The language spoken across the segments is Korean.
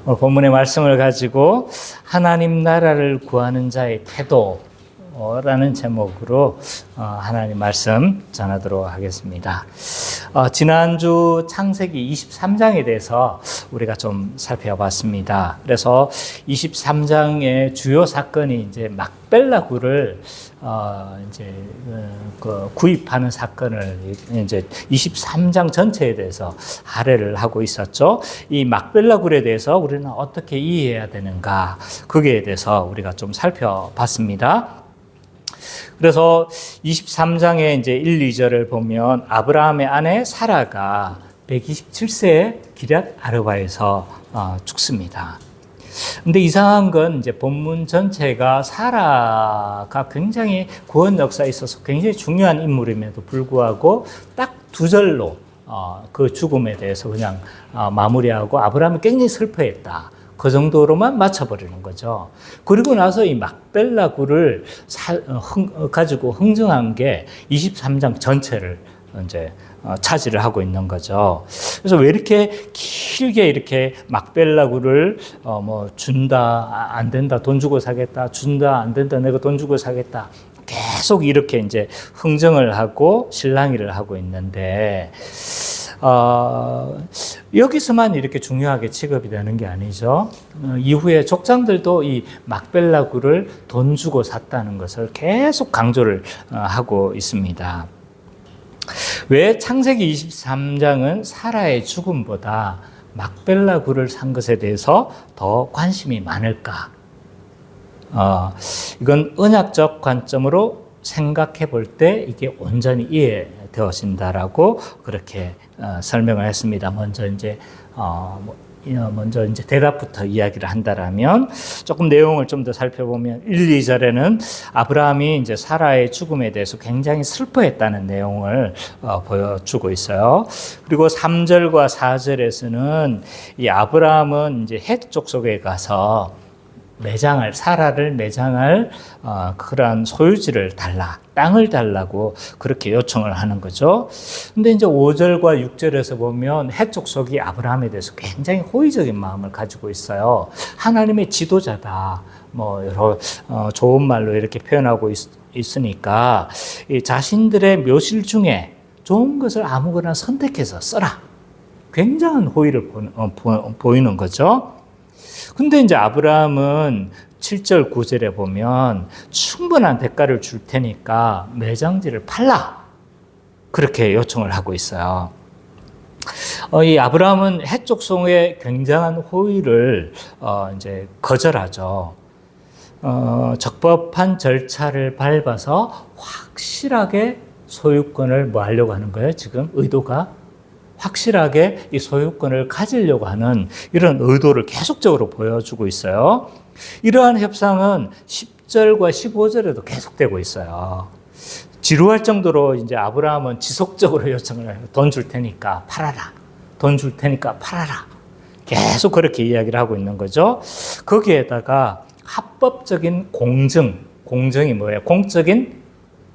오늘 본문의 말씀을 가지고 하나님 나라를 구하는 자의 태도라는 제목으로 하나님 말씀 전하도록 하겠습니다. 지난주 창세기 23장에 대해서 우리가 좀 살펴봤습니다. 그래서 23장의 주요 사건이 이제 막벨라 굴을 구입하는 사건을 이제 23장 전체에 대해서 할애를 하고 있었죠. 이 막벨라 굴에 대해서 우리는 어떻게 이해해야 되는가, 거기에 대해서 우리가 좀 살펴봤습니다. 그래서 23장의 이제 1, 2절을 보면 아브라함의 아내 사라가 127세에 기럇 아르바에서 죽습니다. 근데 이상한 건 이제 본문 전체가 사라가 굉장히 구원 역사에 있어서 굉장히 중요한 인물임에도 불구하고 딱 두 절로 그 죽음에 대해서 그냥 마무리하고 아브라함이 굉장히 슬퍼했다. 그 정도로만 맞춰버리는 거죠. 그리고 나서 이 막벨라 굴을 가지고 흥정한 게 23장 전체를 이제 차지를 하고 있는 거죠. 그래서 왜 이렇게 길게 이렇게 막벨라 굴을 준다, 안 된다, 돈 주고 사겠다, 준다, 안 된다, 내가 돈 주고 사겠다. 계속 이렇게 이제 흥정을 하고 실랑이를 하고 있는데, 여기서만 이렇게 중요하게 취급이 되는 게 아니죠. 이후에 족장들도 이 막벨라 굴을 돈 주고 샀다는 것을 계속 강조를 하고 있습니다. 왜 창세기 23장은 사라의 죽음보다 막벨라 굴을 산 것에 대해서 더 관심이 많을까? 이건 언약적 관점으로 생각해 볼 때 이게 온전히 이해되어진다라고 그렇게 설명을 했습니다. 먼저 이제 대답부터 이야기를 한다라면 조금 내용을 좀 더 살펴보면 1, 2절에는 아브라함이 이제 사라의 죽음에 대해서 굉장히 슬퍼했다는 내용을 보여주고 있어요. 그리고 3절과 4절에서는 이 아브라함은 이제 헷 족속에 가서 사라를 매장할 그러한 소유지를 달라, 땅을 달라고 그렇게 요청을 하는 거죠. 근데 이제 5절과 6절에서 보면 헷 족속이 아브라함에 대해서 굉장히 호의적인 마음을 가지고 있어요. 하나님의 지도자다, 여러 좋은 말로 이렇게 표현하고 있으니까 이 자신들의 묘실 중에 좋은 것을 아무거나 선택해서 써라. 굉장한 호의를 보이는 거죠. 근데 이제 아브라함은 7절, 9절에 보면 충분한 대가를 줄 테니까 매장지를 팔라. 그렇게 요청을 하고 있어요. 이 아브라함은 헷 족속의 굉장한 호의를 이제 거절하죠. 적법한 절차를 밟아서 확실하게 소유권을 하려고 하는 거예요, 지금 의도가. 확실하게 이 소유권을 가지려고 하는 이런 의도를 계속적으로 보여주고 있어요. 이러한 협상은 10절과 15절에도 계속되고 있어요. 지루할 정도로 이제 아브라함은 지속적으로 요청을 해요. 돈 줄 테니까 팔아라. 돈 줄 테니까 팔아라. 계속 그렇게 이야기를 하고 있는 거죠. 거기에다가 합법적인 공정이 뭐예요? 공적인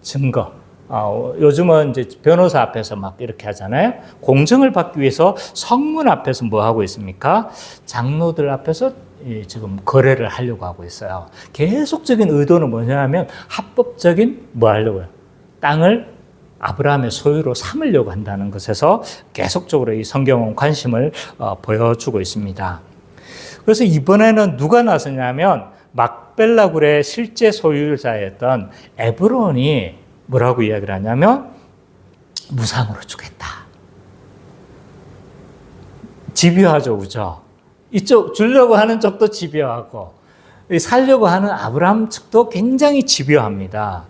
증거. 요즘은 이제 변호사 앞에서 막 이렇게 하잖아요. 공정을 받기 위해서 성문 앞에서 뭐 하고 있습니까? 장로들 앞에서 지금 거래를 하려고 하고 있어요. 계속적인 의도는 뭐냐면 합법적인 뭐 하려고요? 땅을 아브라함의 소유로 삼으려고 한다는 것에서 계속적으로 이 성경은 관심을 보여주고 있습니다. 그래서 이번에는 누가 나서냐면 막벨라 굴의 실제 소유자였던 에브론이 뭐라고 이야기를 하냐면 무상으로 주겠다. 집요하죠, 그죠? 이쪽 주려고 하는 쪽도 집요하고 살려고 하는 아브라함 측도 굉장히 집요합니다.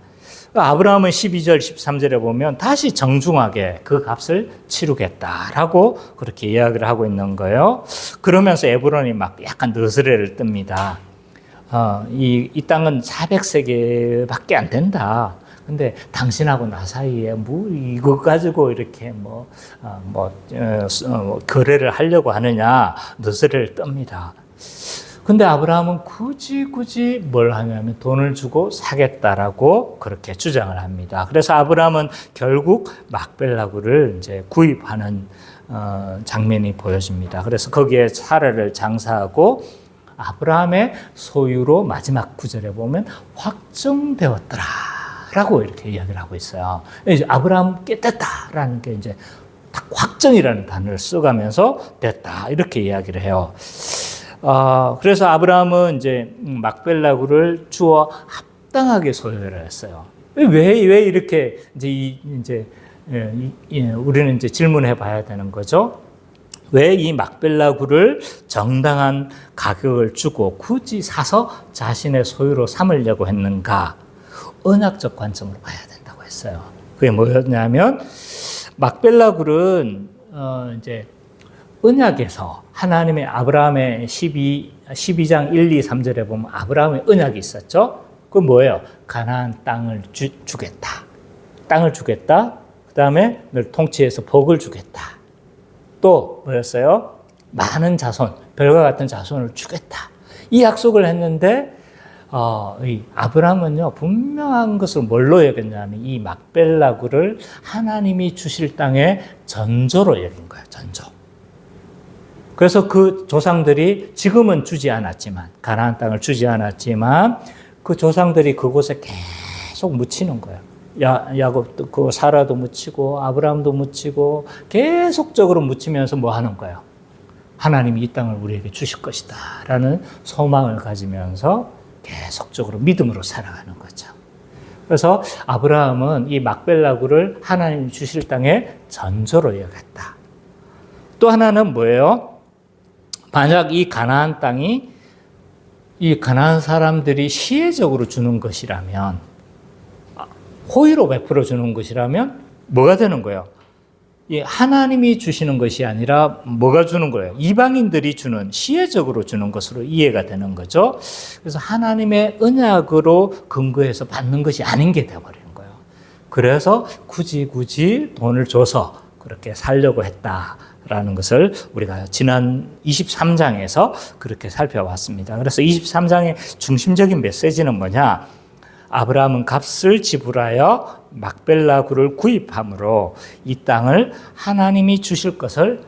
아브라함은 12절, 13절에 보면 다시 정중하게 그 값을 치르겠다라고 그렇게 이야기를 하고 있는 거예요. 그러면서 에브론이 막 약간 너스레를 뜹니다. 이 땅은 400세겔밖에 안 된다. 근데 당신하고 나 사이에 이거 가지고 이렇게 거래를 하려고 하느냐, 너스레를 뜹니다. 근데 아브라함은 굳이 뭘 하냐면 돈을 주고 사겠다라고 그렇게 주장을 합니다. 그래서 아브라함은 결국 막벨라 굴을 이제 구입하는 장면이 보여집니다. 그래서 거기에 사라를 장사하고 아브라함의 소유로 마지막 구절에 보면 확정되었더라 라고 이렇게 이야기를 하고 있어요. 이제 아브라함 깨끗다라는 게 이제 딱 확정이라는 단어를 써가면서 됐다 이렇게 이야기를 해요. 그래서 아브라함은 이제 막벨라구를 주어 합당하게 소유를 했어요. 왜 이렇게 우리는 이제 질문해 봐야 되는 거죠. 왜 이 막벨라구를 정당한 가격을 주고 굳이 사서 자신의 소유로 삼으려고 했는가? 언약적 관점으로 봐야 된다고 했어요. 그게 뭐였냐면 막벨라굴은 이제 언약에서 하나님의 아브라함의 12장 1, 2, 3절에 보면 아브라함의 언약이 있었죠. 그 뭐예요? 가나안 땅을 주겠다. 땅을 주겠다. 그 다음에 널 통치해서 복을 주겠다. 또 뭐였어요? 많은 자손, 별과 같은 자손을 주겠다. 이 약속을 했는데 이 아브라함은요 분명한 것을 뭘로 여겼냐면 이 막벨라구를 하나님이 주실 땅의 전조로 여긴 거예요. 전조. 그래서 그 조상들이 지금은 주지 않았지만 가나안 땅을 주지 않았지만 그 조상들이 그곳에 계속 묻히는 거예요. 야곱도 그 사라도 묻히고 아브라함도 묻히고 계속적으로 묻히면서 뭐 하는 거예요? 하나님이 이 땅을 우리에게 주실 것이다 라는 소망을 가지면서 계속적으로 믿음으로 살아가는 거죠. 그래서 아브라함은 이 막벨라구를 하나님이 주실 땅의 전조로 여겼다. 또 하나는 뭐예요? 만약 이 가나안 땅이 이 가나안 사람들이 시혜적으로 주는 것이라면, 호의로 베풀어 주는 것이라면 뭐가 되는 거예요? 하나님이 주시는 것이 아니라 뭐가 주는 거예요? 이방인들이 주는, 시혜적으로 주는 것으로 이해가 되는 거죠. 그래서 하나님의 언약으로 근거해서 받는 것이 아닌 게 되어버리는 거예요. 그래서 굳이 돈을 줘서 그렇게 살려고 했다라는 것을 우리가 지난 23장에서 그렇게 살펴봤습니다. 그래서 23장의 중심적인 메시지는 뭐냐? 아브라함은 값을 지불하여 막벨라구를 구입함으로 이 땅을 하나님이 주실 것을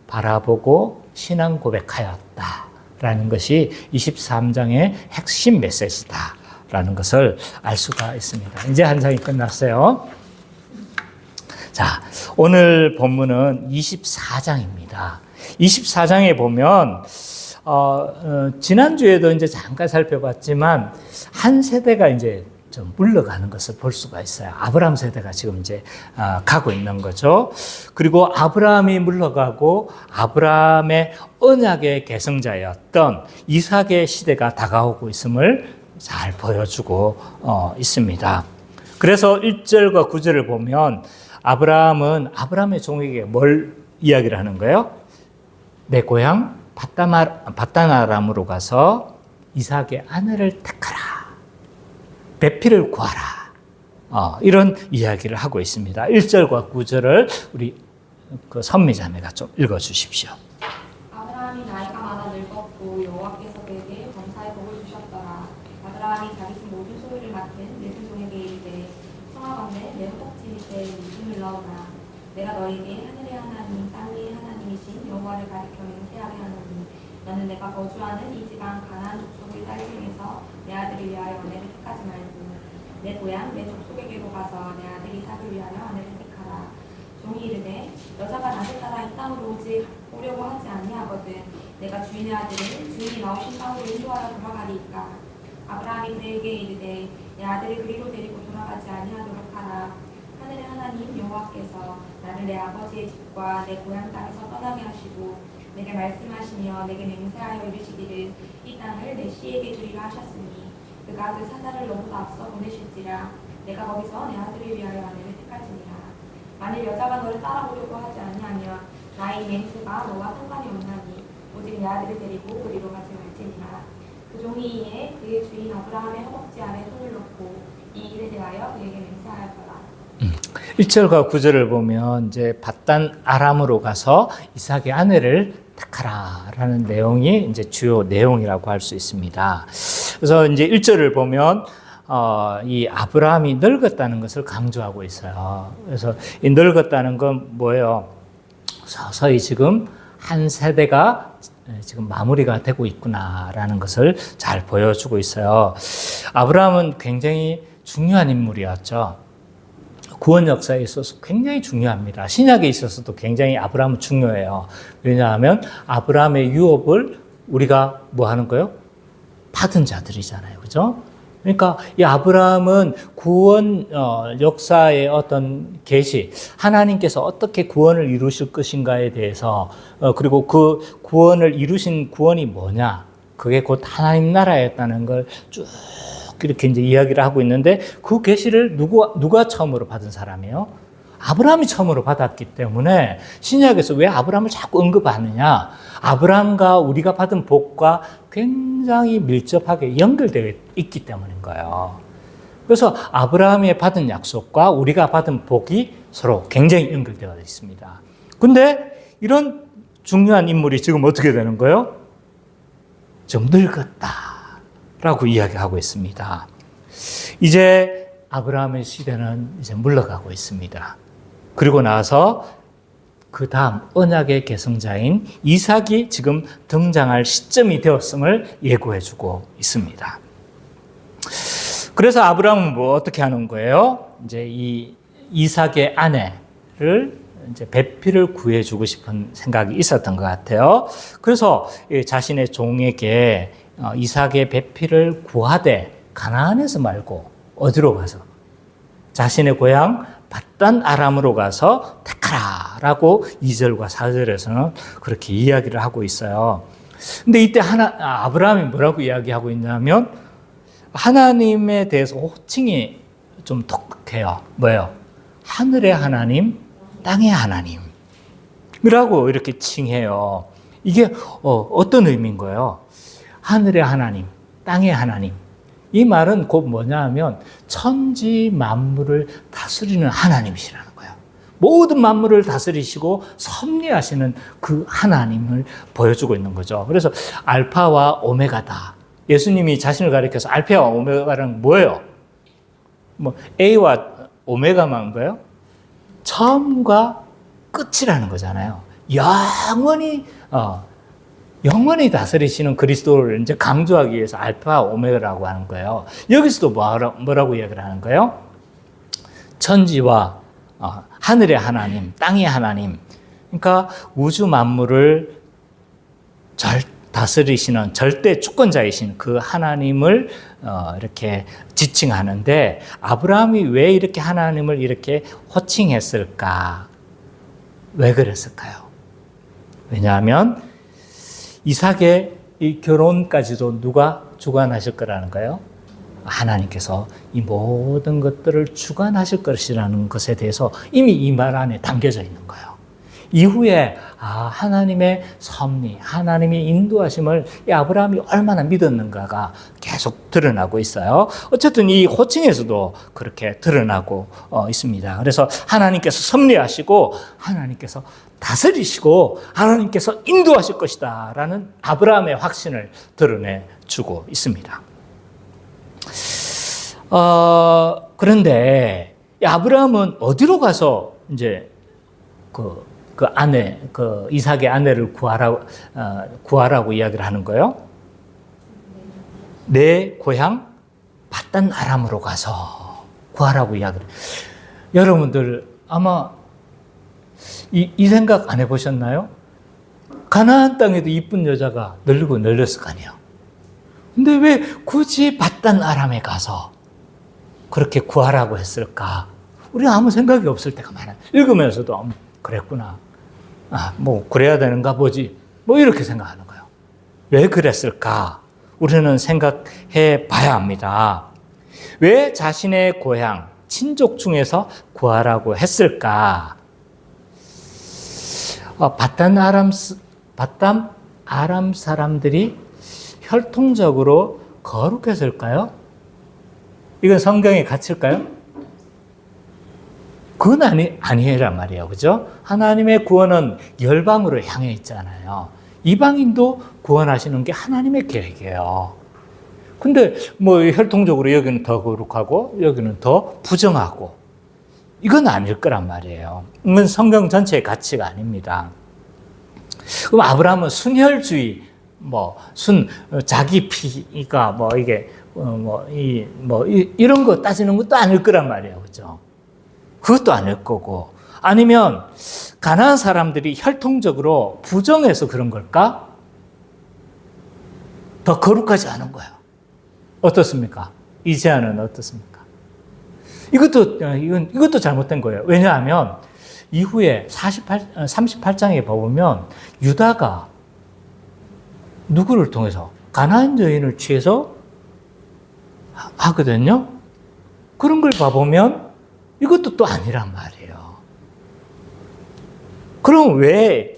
바라보고 신앙 고백하였다라는 것이 23장의 핵심 메시지다라는 것을 알 수가 있습니다. 이제 한 장이 끝났어요. 자, 오늘 본문은 24장입니다. 24장에 보면 지난주에도 이제 잠깐 살펴봤지만 한 세대가 이제 좀 물러가는 것을 볼 수가 있어요. 아브라함 세대가 지금 이제 가고 있는 거죠. 그리고 아브라함이 물러가고 아브라함의 언약의 계승자였던 이삭의 시대가 다가오고 있음을 잘 보여주고 있습니다. 그래서 1절과 9절을 보면 아브라함은 아브라함의 종에게 뭘 이야기를 하는 거예요? 내 고향 바다나람으로 가서 이삭의 아내를 택하라. 배필을 구하라. 이런 이야기를 하고 있습니다. 1절과 9절을 우리 그 선미자매가 좀 읽어주십시오. 아브라함이 나이가 많아 늙었고 여호와께서 그에게 범사의 복을 주셨더라. 아브라함이 자기 집 모든 소유를 맡은 내 두 종에게 이르되 청하건대 내 허벅지 밑에 이름을 넣어라. 내가 너에게 하늘의 하나님 땅의 하나님이신 여호와를 가리켜 맹세하게 하노니 너는 내가 거주하는 이 지방 가나안 족속의 딸 중에서 내 아들을 위하여 아내를 택하지 말고 내 고향 내 족속에게로 가서 내 아들 이삭을 위하여 아내를 택하라. 종이 이르되 여자가 나를 따라 이 땅으로 오려고 하지 아니하거든 내가 주인의 아들을 주인이 나오신 땅으로 인도하여 돌아가리이까. 아브라함이 그에게 이르되 내 아들을 그리로 데리고 돌아가지 아니하도록 하라. 하늘의 하나님 여호와께서 나를 내 아버지의 집과 내 고향 땅에서 떠나게 하시고 내게 말씀하시며 내게 맹세하여 이르시기를 이 땅을 내 씨에게 주리라 하셨으니 그가 그 사자를 너보다 앞서 보내실지라. 내가 거기서 내 아들을 위하여 아내를 택할지니라. 만일 여자가 너를 따라오려고 하지 아니하면 나의 맹세가 너와 상관이 없나니 오직 내 아들을 데리고 그리로 가지 말지니라. 그 종이 이에 그의 주인 아브라함의 허벅지 아래 손을 놓고 이 일에 대하여 그에게 맹세하였더라. 1절과 9절을 보면 이제 밧단 아람으로 가서 이삭의 아내를 택하라라는 내용이 이제 주요 내용이라고 할 수 있습니다. 그래서 이제 1절을 보면 이 아브라함이 늙었다는 것을 강조하고 있어요. 그래서 이 늙었다는 건 뭐예요? 서서히 지금 한 세대가 지금 마무리가 되고 있구나라는 것을 잘 보여주고 있어요. 아브라함은 굉장히 중요한 인물이었죠. 구원 역사에 있어서 굉장히 중요합니다. 신약에 있어서도 굉장히 아브라함은 중요해요. 왜냐하면 아브라함의 유업을 우리가 뭐 하는 거예요? 받은 자들이잖아요. 그죠? 그러니까 이 아브라함은 구원 역사의 어떤 계시, 하나님께서 어떻게 구원을 이루실 것인가에 대해서 그리고 그 구원을 이루신 구원이 뭐냐, 그게 곧 하나님 나라였다는 걸 쭉 이렇게 이제 이야기를 하고 있는데 그 계시를 누가 처음으로 받은 사람이에요? 아브라함이 처음으로 받았기 때문에 신약에서 왜 아브라함을 자꾸 언급하느냐? 아브라함과 우리가 받은 복과 굉장히 밀접하게 연결되어 있기 때문인 거예요. 그래서 아브라함이 받은 약속과 우리가 받은 복이 서로 굉장히 연결되어 있습니다. 근데 이런 중요한 인물이 지금 어떻게 되는 거예요? 좀 늙었다라고 이야기하고 있습니다. 이제 아브라함의 시대는 이제 물러가고 있습니다. 그리고 나서 그 다음 언약의 계승자인 이삭이 지금 등장할 시점이 되었음을 예고해주고 있습니다. 그래서 아브라함은 뭐 어떻게 하는 거예요? 이제 이 이삭의 아내를 이제 배필을 구해주고 싶은 생각이 있었던 것 같아요. 그래서 자신의 종에게 이삭의 배필을 구하되 가나안에서 말고 어디로 가서 자신의 고향 밧단 아람으로 가서 택하라라고 2절과 4절에서는 그렇게 이야기를 하고 있어요. 근데 이때 아브라함이 뭐라고 이야기하고 있냐면 하나님에 대해서 호칭이 좀 독특해요. 뭐예요? 하늘의 하나님, 땅의 하나님이라고 이렇게 칭해요. 이게 어떤 의미인 거예요? 하늘의 하나님, 땅의 하나님. 이 말은 곧 뭐냐 하면 천지 만물을 다스리는 하나님이시라는 거예요. 모든 만물을 다스리시고 섭리하시는 그 하나님을 보여주고 있는 거죠. 그래서 알파와 오메가다. 예수님이 자신을 가리켜서 알파와 오메가는 뭐예요? 뭐 A와 오메가만 거예요? 처음과 끝이라는 거잖아요. 영원히 다스리시는 그리스도를 이제 강조하기 위해서 알파 오메가라고 하는 거예요. 여기서도 뭐라고 이야기를 하는 거예요? 천지와 하늘의 하나님, 땅의 하나님. 그러니까 우주 만물을 다스리시는 절대 주권자이신 그 하나님을 이렇게 지칭하는데 아브라함이 왜 이렇게 하나님을 이렇게 호칭했을까? 왜 그랬을까요? 왜냐하면 이삭의 이 결혼까지도 누가 주관하실 거라는 거예요? 하나님께서 이 모든 것들을 주관하실 것이라는 것에 대해서 이미 이 말 안에 담겨져 있는 거예요. 이후에 하나님의 섭리, 하나님의 인도하심을 이 아브라함이 얼마나 믿었는가가 계속 드러나고 있어요. 어쨌든 이 호칭에서도 그렇게 드러나고 있습니다. 그래서 하나님께서 섭리하시고 하나님께서 다스리시고 하나님께서 인도하실 것이다 라는 아브라함의 확신을 드러내주고 있습니다. 그런데 아브라함은 어디로 가서 이제 이삭의 아내를 구하라고 이야기를 하는 거예요? 내 고향 밧단 아람으로 가서 구하라고 이야기를. 여러분들 아마 이 생각 안 해보셨나요? 가나안 땅에도 이쁜 여자가 널리고 널렸을 거 아니에요. 근데 왜 굳이 밧단 아람에 가서 그렇게 구하라고 했을까? 우리가 아무 생각이 없을 때가 많아요. 읽으면서도 그랬구나. 뭐 그래야 되는가 보지. 뭐 이렇게 생각하는 거예요. 왜 그랬을까? 우리는 생각해 봐야 합니다. 왜 자신의 고향, 친족 중에서 구하라고 했을까? 밧단 아람 사람들이 혈통적으로 거룩했을까요? 이건 성경의 가치일까요? 그건 아니란 말이에요. 그죠? 하나님의 구원은 열방으로 향해 있잖아요. 이방인도 구원하시는 게 하나님의 계획이에요. 근데 뭐 혈통적으로 여기는 더 거룩하고 여기는 더 부정하고 이건 아닐 거란 말이에요. 이건 성경 전체의 가치가 아닙니다. 그럼 아브라함은 순혈주의, 자기 피가 이게, 이런 거 따지는 것도 아닐 거란 말이에요. 그죠? 그것도 아닐 거고. 아니면, 가난한 사람들이 혈통적으로 부정해서 그런 걸까? 더 거룩하지 않은 거예요. 어떻습니까? 이 제안은 어떻습니까? 이것도 잘못된 거예요. 왜냐하면, 이후에 38장에 보면, 유다가 누구를 통해서? 가나안 여인을 취해서 하거든요. 그런 걸 봐보면 이것도 또 아니란 말이에요. 그럼 왜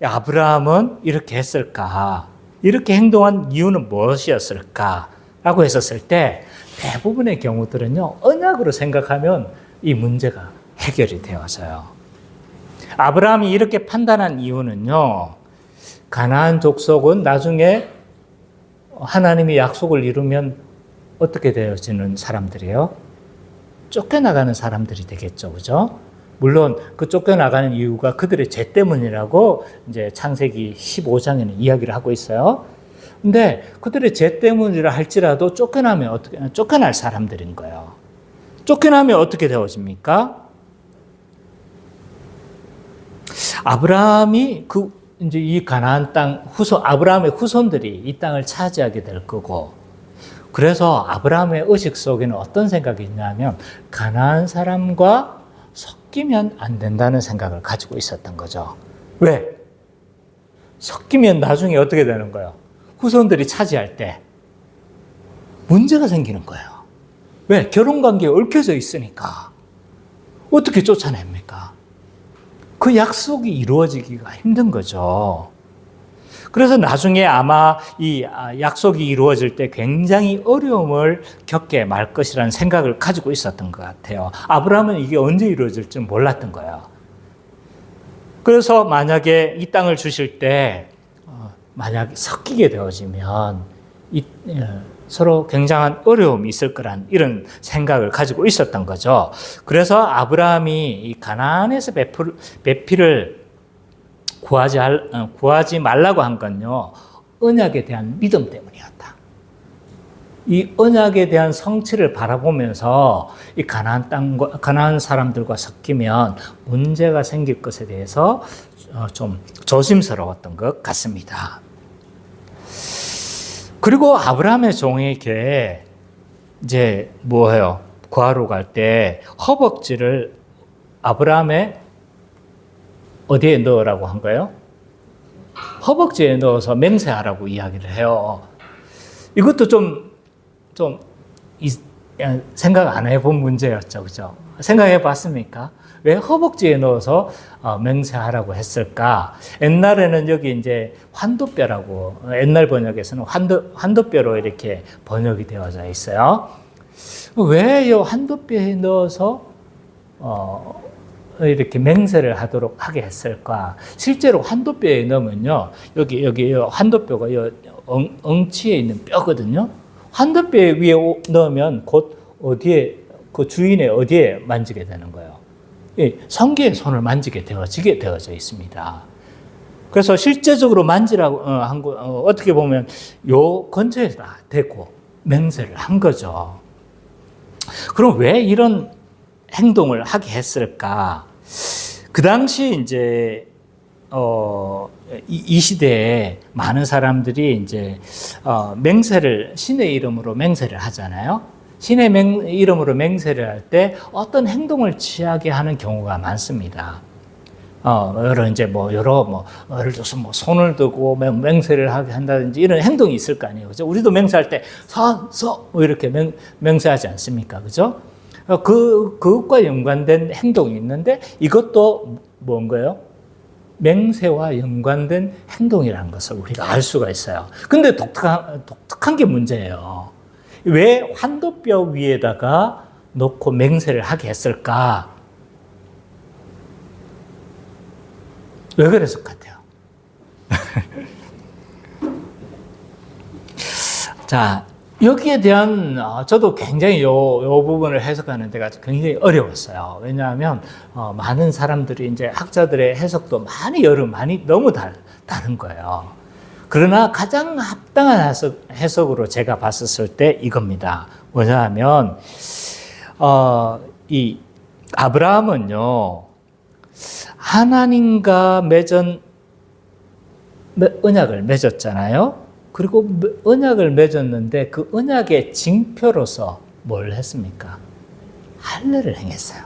아브라함은 이렇게 했을까? 이렇게 행동한 이유는 무엇이었을까? 라고 했었을 때 대부분의 경우들은요, 언약으로 생각하면 이 문제가 해결이 되어져요. 아브라함이 이렇게 판단한 이유는요, 가나안 족속은 나중에 하나님이 약속을 이루면 어떻게 되어지는 사람들이에요? 쫓겨나가는 사람들이 되겠죠. 그죠? 물론 그 쫓겨나가는 이유가 그들의 죄 때문이라고 이제 창세기 15장에는 이야기를 하고 있어요. 근데 그들의 죄 때문이라 할지라도 쫓겨날 사람들인 거예요. 쫓겨나면 어떻게 되어집니까? 아브라함이 이제 이 가나안 땅 아브라함의 후손들이 이 땅을 차지하게 될 거고, 그래서 아브라함의 의식 속에는 어떤 생각이 있냐면 가나안 사람과 섞이면 안 된다는 생각을 가지고 있었던 거죠. 왜? 섞이면 나중에 어떻게 되는 거예요? 후손들이 차지할 때 문제가 생기는 거예요. 왜? 결혼관계에 얽혀져 있으니까. 어떻게 쫓아냅니까? 그 약속이 이루어지기가 힘든 거죠. 그래서 나중에 아마 이 약속이 이루어질 때 굉장히 어려움을 겪게 말 것이라는 생각을 가지고 있었던 것 같아요. 아브라함은 이게 언제 이루어질지 몰랐던 거예요. 그래서 만약에 이 땅을 주실 때 만약 섞이게 되어지면 서로 굉장한 어려움이 있을 거란 이런 생각을 가지고 있었던 거죠. 그래서 아브라함이 이 가나안에서 배필을 구하지 말라고 한 건요, 언약에 대한 믿음 때문이었다. 이 언약에 대한 성취를 바라보면서 이 가나안 사람들과 섞이면 문제가 생길 것에 대해서 좀 조심스러웠던 것 같습니다. 그리고 아브라함의 종에게 이제 뭐예요? 구하러 갈 때 허벅지를 아브라함의 어디에 넣으라고 한 거예요? 허벅지에 넣어서 맹세하라고 이야기를 해요. 이것도 좀 생각 안 해본 문제였죠. 그죠? 생각해 봤습니까? 왜 허벅지에 넣어서 맹세하라고 했을까? 옛날에는 여기 이제 환도뼈라고, 옛날 번역에서는 환도뼈로 이렇게 번역이 되어져 있어요. 왜 이 환도뼈에 넣어서 이렇게 맹세를 하게 했을까? 실제로 환도뼈에 넣으면요, 여기 환도뼈가 엉치에 있는 뼈거든요. 환도뼈 위에 넣으면 곧 어디에, 그 주인의 어디에 만지게 되는 거예요? 성기의 손을 만지게 되어져 있습니다. 그래서 실제적으로 만지라고 한 거, 어떻게 보면 요 근처에다 대고 맹세를 한 거죠. 그럼 왜 이런 행동을 하게 했을까? 그 당시 이제 이 시대에 많은 사람들이 이제 신의 이름으로 맹세를 하잖아요. 신의 이름으로 맹세를 할 때 어떤 행동을 취하게 하는 경우가 많습니다. 예를 들어서 손을 들고 맹세를 하게 한다든지 이런 행동이 있을 거 아니에요. 그죠? 우리도 맹세할 때 이렇게 맹세하지 않습니까? 그죠? 그것과 연관된 행동이 있는데 이것도 뭔가요? 맹세와 연관된 행동이라는 것을 우리가 알 수가 있어요. 근데 독특한 게 문제예요. 왜 환도뼈 위에다가 놓고 맹세를 하게 했을까? 왜 그랬을 것 같아요? 자, 여기에 대한 저도 굉장히 요 부분을 해석하는 데가 굉장히 어려웠어요. 왜냐하면 많은 사람들이 이제 학자들의 해석도 많이 너무 다른 거예요. 그러나 가장 합당한 해석으로 제가 봤었을 때 이겁니다. 뭐냐하면 이 아브라함은요 하나님과 맺은 언약을 맺었잖아요. 그리고 언약을 맺었는데 그 언약의 징표로서 뭘 했습니까? 할례를 행했어요.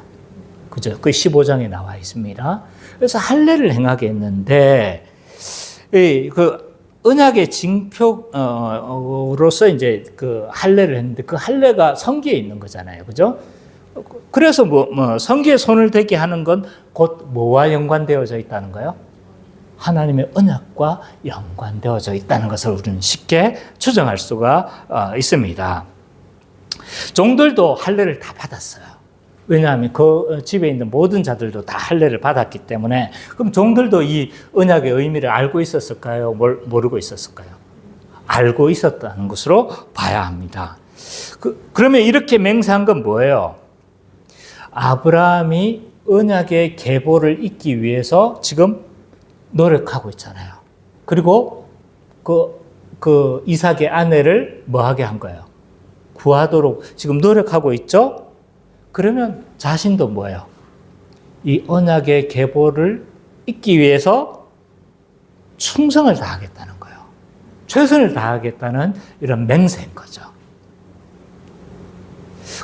그죠? 그 15장에 나와 있습니다. 그래서 할례를 행하게 했는데 그 언약의 징표로서 이제 그 할례를 했는데 그 할례가 성기에 있는 거잖아요. 그죠? 그래서 성기에 손을 대게 하는 건 곧 뭐와 연관되어져 있다는 거예요? 하나님의 언약과 연관되어져 있다는 것을 우리는 쉽게 추정할 수가 있습니다. 종들도 할례를 다 받았어요. 왜냐하면 그 집에 있는 모든 자들도 다 할례를 받았기 때문에 그럼 종들도 이 언약의 의미를 알고 있었을까요? 모르고 있었을까요? 알고 있었다는 것으로 봐야 합니다. 그러면 이렇게 맹세한 건 뭐예요? 아브라함이 언약의 계보를 잇기 위해서 지금 노력하고 있잖아요. 그리고 그 이삭의 아내를 뭐하게 한 거예요? 구하도록 지금 노력하고 있죠? 그러면 자신도 뭐예요? 이 언약의 계보를 잇기 위해서 충성을 다하겠다는 거예요. 최선을 다하겠다는 이런 맹세인 거죠.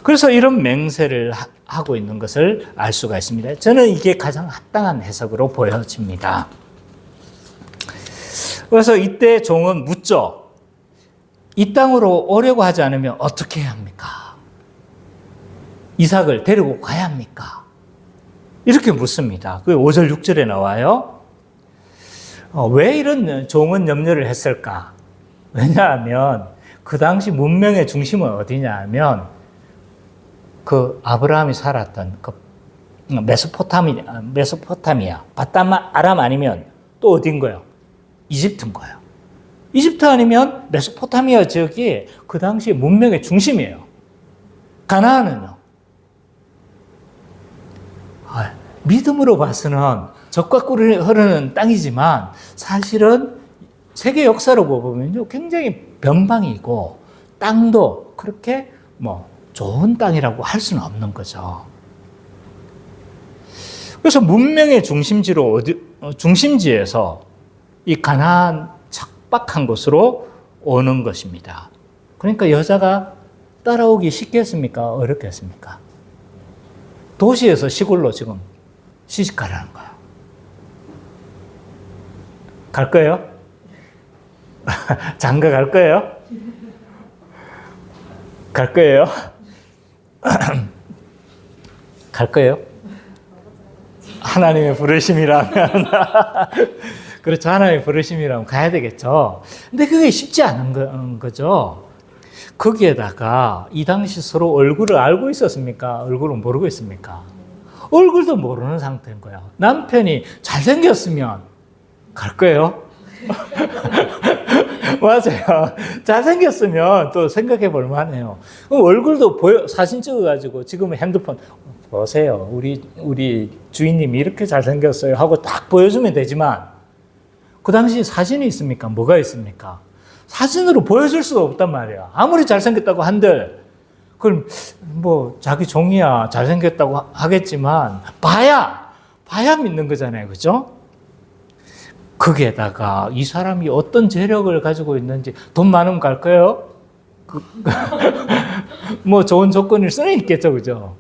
그래서 이런 맹세를 하고 있는 것을 알 수가 있습니다. 저는 이게 가장 합당한 해석으로 보여집니다. 그래서 이때 종은 묻죠. 이 땅으로 오려고 하지 않으면 어떻게 해야 합니까? 이삭을 데리고 가야 합니까? 이렇게 묻습니다. 그 5절, 6절에 나와요. 왜 이런 종은 염려를 했을까? 왜냐하면 그 당시 문명의 중심은 어디냐 하면 그 아브라함이 살았던 그 메소포타미아, 바다마 아람 아니면 또 어딘 거예요? 이집트인 거예요. 이집트 아니면 메소포타미아 지역이 그 당시 문명의 중심이에요. 가나안은요. 믿음으로 봐서는 젖과 꿀이 흐르는 땅이지만 사실은 세계 역사로 보면요 굉장히 변방이고 땅도 그렇게 좋은 땅이라고 할 수는 없는 거죠. 그래서 문명의 중심지에서 이 가나안 척박한 곳으로 오는 것입니다. 그러니까 여자가 따라오기 쉽겠습니까? 어렵겠습니까? 도시에서 시골로 지금 시집가라는 거예요. 갈 거예요? 장가 갈 거예요? 갈 거예요? 갈 거예요? 하나님의 부르심이라면 그렇죠. 하나님의 부르심이라면 가야 되겠죠. 근데 그게 쉽지 않은 거죠. 거기에다가 이 당시 서로 얼굴을 알고 있었습니까? 얼굴을 모르고 있습니까? 얼굴도 모르는 상태인 거예요. 남편이 잘생겼으면 갈 거예요? 맞아요. 잘생겼으면 또 생각해 볼 만해요. 그럼 얼굴도 사진 찍어가지고 지금 핸드폰 보세요. 우리 주인님이 이렇게 잘생겼어요 하고 딱 보여주면 되지만 그 당시 사진이 있습니까? 뭐가 있습니까? 사진으로 보여줄 수가 없단 말이야. 아무리 잘생겼다고 한들 그럼 자기 종이야 잘생겼다고 하겠지만 봐야 믿는 거잖아요. 그죠? 거기에다가 이 사람이 어떤 재력을 가지고 있는지 돈 많으면 갈 거예요? 좋은 조건일 수는 있겠죠. 그죠?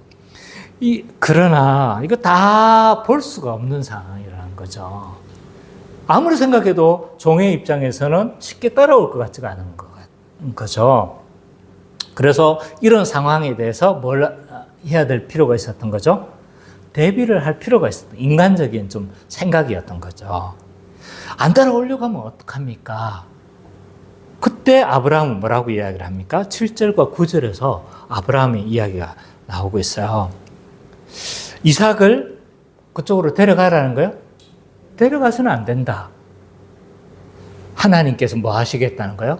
그러나 이거 다 볼 수가 없는 상황이라는 거죠. 아무리 생각해도 종의 입장에서는 쉽게 따라올 것 같지가 않은 거죠. 그래서 이런 상황에 대해서 뭘 해야 될 필요가 있었던 거죠? 대비를 할 필요가 있었던 인간적인 좀 생각이었던 거죠. 안 따라오려고 하면 어떡합니까? 그때 아브라함은 뭐라고 이야기를 합니까? 7절과 9절에서 아브라함의 이야기가 나오고 있어요. 이삭을 그쪽으로 데려가라는 거예요? 데려가서는 안 된다. 하나님께서 뭐 하시겠다는 거예요?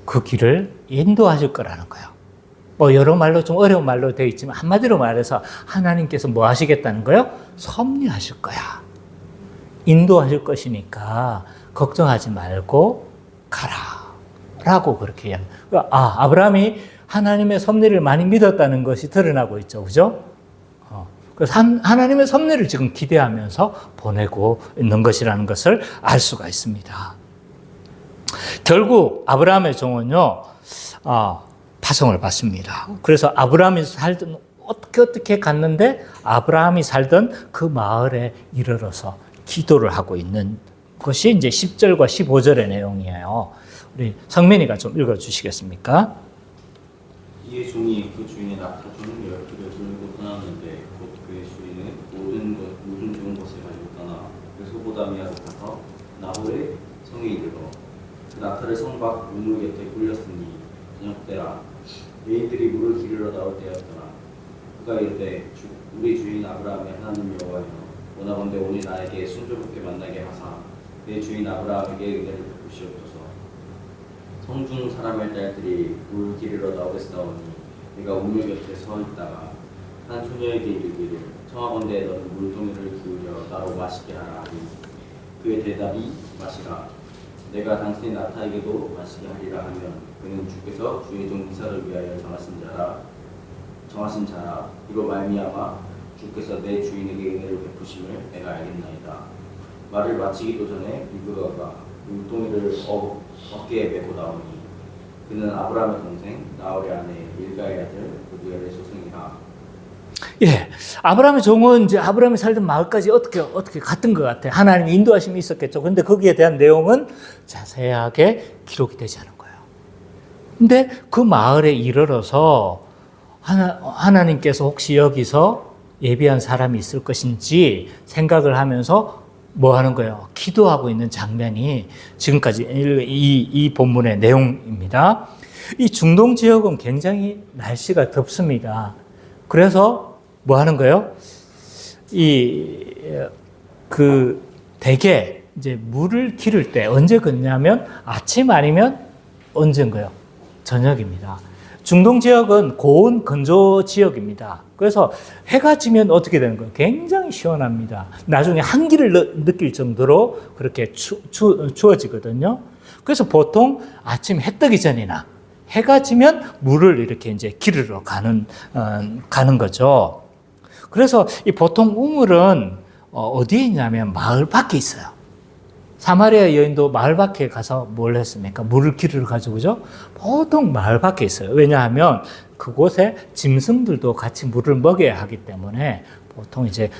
그 길을 인도하실 거라는 거예요. 뭐 여러 말로 좀 어려운 말로 되어 있지만 한마디로 말해서 하나님께서 뭐 하시겠다는 거예요? 섭리하실 거야. 인도하실 것이니까 걱정하지 말고 가라. 라고 그렇게 이야기해요. 아브라함이 하나님의 섭리를 많이 믿었다는 것이 드러나고 있죠. 그죠? 그래서 하나님의 섭리를 지금 기대하면서 보내고 있는 것이라는 것을 알 수가 있습니다. 결국 아브라함의 종은요, 파송을 받습니다. 그래서 아브라함이 살던 어떻게 갔는데 아브라함이 살던 그 마을에 이르러서 기도를 하고 있는 것이 이제 10절과 15절의 내용이에요. 우리 성민이가 좀 읽어주시겠습니까? 이에 종이 그 주인의 낙타준 10개를 들고 떠났는데 곧 그의 주인은 모든 좋은 것을 가지고 떠나 그 소보다미아로 가서 나홀의 성에 이르러 그 낙타를 성 밖 우물 곁에 굴렸으니 저녁 때라 여인들이 물을 기르러 나올 때였더라. 그가 이르되 우리 주인 아브라함의 하나님 여호와여 원하건대 오늘 나에게 순조롭게 만나게 하사 내 주인 아브라함에게 은혜를 베푸시옵소서. 성중 사람의 딸들이 물 기르러 나오겠사오니 내가 우물 곁에 서 있다가 한 소녀에게 이르기를 청하건대 너는 물동이를 기울여 나로 마시게 하라 하니 그의 대답이 마시라. 내가 당신의 낙타에게도 마시게 하리라 하면 그는 주께서 주의 종 이삭을 위하여 정하신 자라. 이로 말미암아 주께서 내 주인에게 은혜를 베푸심을 내가 알겠나이다. 말을 마치기도 전에 리브가가 물동이를 어깨에 메고 나오니 그는 아브라함의 동생 나홀의 아내 밀가의 아들 고두엘의 소생이라. 예, 아브라함의 종은 이제 아브라함이 살던 마을까지 어떻게 갔던 것 같아요. 하나님의 인도하심이 있었겠죠. 근데 거기에 대한 내용은 자세하게 기록이 되지 않은 거예요. 근데 그 마을에 이르러서 하나님께서 혹시 여기서 예비한 사람이 있을 것인지 생각을 하면서 뭐 하는 거예요? 기도하고 있는 장면이 지금까지 이 본문의 내용입니다. 이 중동 지역은 굉장히 날씨가 덥습니다. 그래서 뭐 하는 거예요? 대개 이제 물을 기를 때 언제 걷냐면 아침 아니면 언제인 거예요? 저녁입니다. 중동 지역은 고온 건조 지역입니다. 그래서 해가 지면 어떻게 되는 거예요? 굉장히 시원합니다. 나중에 한기를 느낄 정도로 그렇게 추워지거든요. 그래서 보통 아침 해 뜨기 전이나 해가 지면 물을 이렇게 이제 기르러 가는 거죠. 그래서 이 보통 우물은 어디에 있냐면 마을 밖에 있어요. 사마리아 여인도 마을 밖에 가서 뭘 했습니까? 물을 기르러 가죠, 그죠? 보통 마을 밖에 있어요. 왜냐하면 그곳에 짐승들도 같이 물을 먹여야 하기 때문에 보통 이제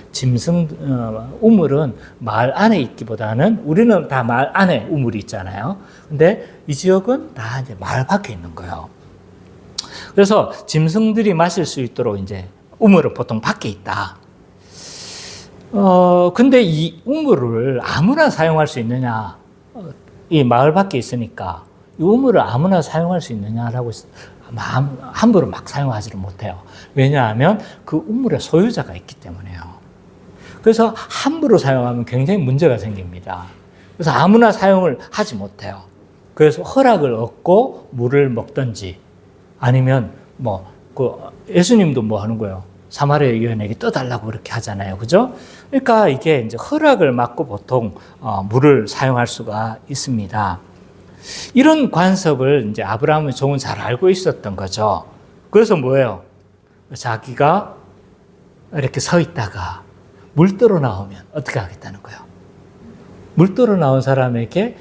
우물은 마을 안에 있기보다는 우리는 다 마을 안에 우물이 있잖아요. 근데 이 지역은 다 이제 마을 밖에 있는 거예요. 그래서 짐승들이 마실 수 있도록 이제 우물은 보통 밖에 있다. 근데 이 우물을 아무나 사용할 수 있느냐? 이 마을 밖에 있으니까 이 우물을 아무나 사용할 수 있느냐라고 함부로 막 사용하지를 못해요. 왜냐하면 그 우물의 소유자가 있기 때문에요. 그래서 함부로 사용하면 굉장히 문제가 생깁니다. 그래서 아무나 사용을 하지 못해요. 그래서 허락을 얻고 물을 먹든지 아니면 예수님도 뭐 하는 거예요? 사마리아 여인에게 떠달라고 그렇게 하잖아요. 그죠? 그러니까 이게 이제 허락을 받고 보통 물을 사용할 수가 있습니다. 이런 관습을 이제 아브라함의 종은 잘 알고 있었던 거죠. 그래서 뭐예요? 자기가 이렇게 서 있다가 물 떠러 나오면 어떻게 하겠다는 거예요? 물 떠러 나온 사람에게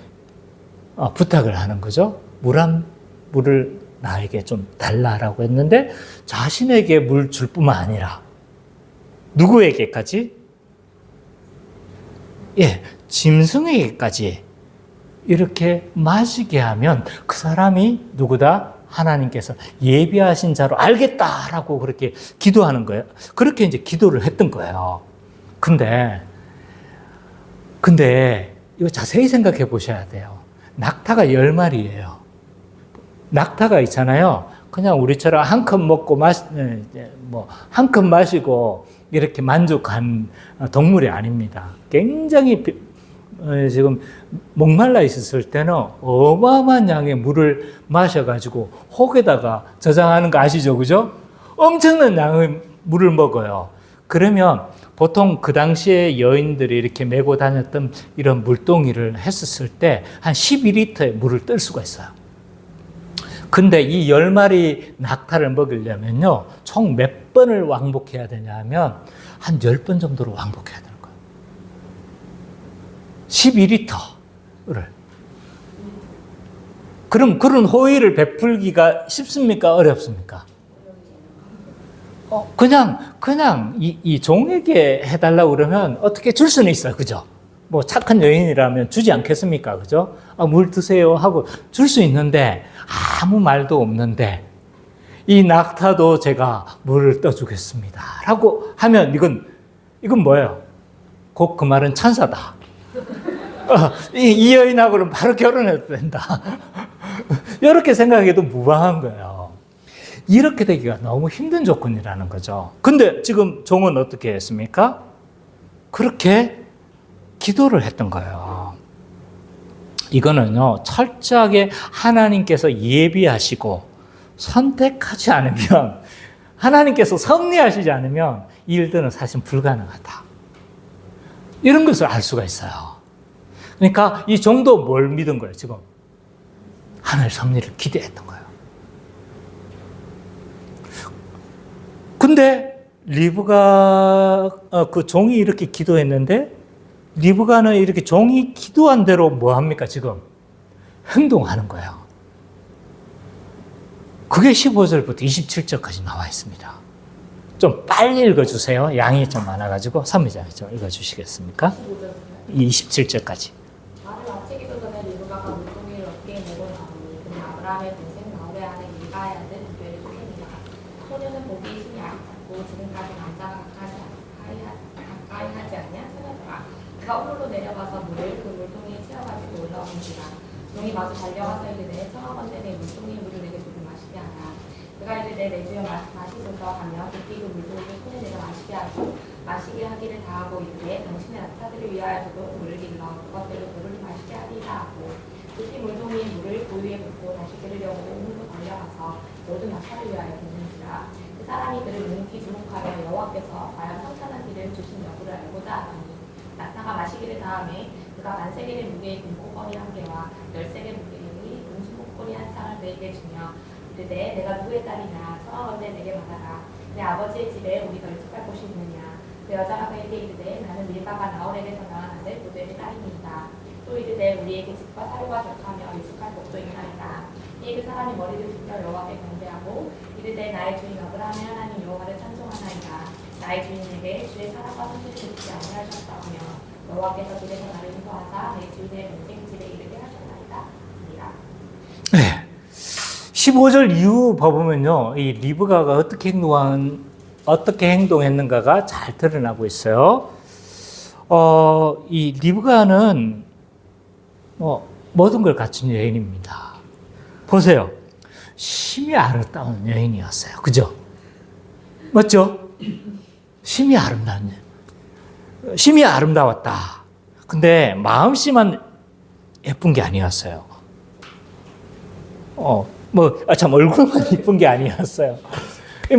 부탁을 하는 거죠. 물을 나에게 좀 달라라고 했는데 자신에게 물 줄 뿐만 아니라 누구에게까지? 짐승에게까지 이렇게 마시게 하면 그 사람이 누구다? 하나님께서 예비하신 자로 알겠다라고 그렇게 기도하는 거예요. 그렇게 이제 기도를 했던 거예요. 근데 이거 자세히 생각해 보셔야 돼요. 낙타가 10마리예요. 낙타가 있잖아요. 그냥 우리처럼 한 컵 먹고 한 컵 마시고 이렇게 만족한 동물이 아닙니다. 굉장히 지금 목말라 있었을 때는 어마어마한 양의 물을 마셔가지고 혹에다가 저장하는 거 아시죠? 그죠? 엄청난 양의 물을 먹어요. 그러면 보통 그 당시에 여인들이 이렇게 메고 다녔던 이런 물동이를 했었을 때 한 12리터의 물을 뜰 수가 있어요. 근데 이 10마리 낙타를 먹이려면요, 총 몇 번을 왕복해야 되냐 하면 한 10번 정도로 왕복해야 되는 거예요. 12리터를. 그럼 그런 호의를 베풀기가 쉽습니까? 어렵습니까? 그냥 이 종에게 해달라고 그러면 어떻게 줄 수는 있어요. 그죠? 뭐 착한 여인이라면 주지 않겠습니까? 그죠? 물 드세요 하고 줄 수 있는데 아무 말도 없는데 이 낙타도 제가 물을 떠주겠습니다 라고 하면 이건 뭐예요? 곧 그 말은 천사다. 이 여인하고는 바로 결혼해도 된다. 이렇게 생각해도 무방한 거예요. 이렇게 되기가 너무 힘든 조건이라는 거죠. 근데 지금 종은 어떻게 했습니까? 그렇게 기도를 했던 거예요. 이거는요, 철저하게 하나님께서 예비하시고 선택하지 않으면, 하나님께서 섭리하시지 않으면 이 일들은 사실 불가능하다. 이런 것을 알 수가 있어요. 그러니까 이 종도 뭘 믿은 거예요, 지금? 하나님의 섭리를 기대했던 거예요. 근데 리브가 그 종이 이렇게 기도했는데 리브가는 이렇게 종이 기도한 대로 뭐 합니까 지금? 행동하는 거예요. 그게 15절부터 27절까지 나와 있습니다. 좀 빨리 읽어주세요. 양이 좀 많아가지고 3장 좀 읽어주시겠습니까? 27절까지. 말을 마치기도 전에 리브가가 물고기를 어깨에 메고 나오니 그는 아브라함의 동생 나홀의 아내 밀가의 아들 르베를 쫓깁니다. 소녀는 보기 힘이 아리잡고 지금까지 남자가 가까이 하지 않냐 찾아보라. 그가 홀로 내려가서 물을 그 물동이에 채워가지고 올라오는지라. 종이 마주 달려가서 이르되 청하건대 내 물동이의 물을 내게 조금 마시게 하라. 그가 이르되 내 주여 마시소서 하며 급히 그 물동이를 손에 내려 마시게 하고 마시게 하기를 다하고 이르되 당신의 낙타들을 위하여도 물을 길러 그것들로 물을 마시게 하리라 하고 급히 물동이의 물을 고유에 붓고 다시 들으려고 홀로 달려가서 모든 낙타를 위하여 붓는지라. 그 사람이 그를 눈높이 주목하여 여호와께서 과연 평탄한 길을 주신 여부를 알고자 하더니 낙타가 마시기를 다음에 그가 반세겔의 무게의 금코거리 한 개와 10세겔 무게의 은수목걸이 한 쌍을 그에게 주며 이르되 내가 누구의 딸이냐 청하건대 내게 말하라. 내 아버지의 집에 우리가 유숙할 곳이 있느냐. 그 여자가 그에게 이르되 나는 밀가가 나홀에게서 낳은 아들 고델의 딸입니다. 또 이르되 우리에게 집과 사료가 적하며 유숙할 곳도 있나이다. 이에 그 사람이 머리를 숙여 여호와께 경배하고 이르되 나의 주인 아브라함의 하나님 여호와를 찬송하나이다. 나의 주인에게 주의 사랑과 선지를 듣지 아니하셨다며 여호와께서 길에서 나를 인도하사 내 주인의 동생 집에 이르게 하셨나이다. 네. 15절 이후 봐보면요, 이 리브가가 어떻게 행동했는가가 잘 드러나고 있어요. 이 리브가는 모든 걸 갖춘 여인입니다. 보세요. 심히 아름다운 여인이었어요. 그죠? 맞죠? 심히 아름다웠다. 근데 마음씨만 예쁜 게 아니었어요. 참 얼굴만 이쁜 게 아니었어요.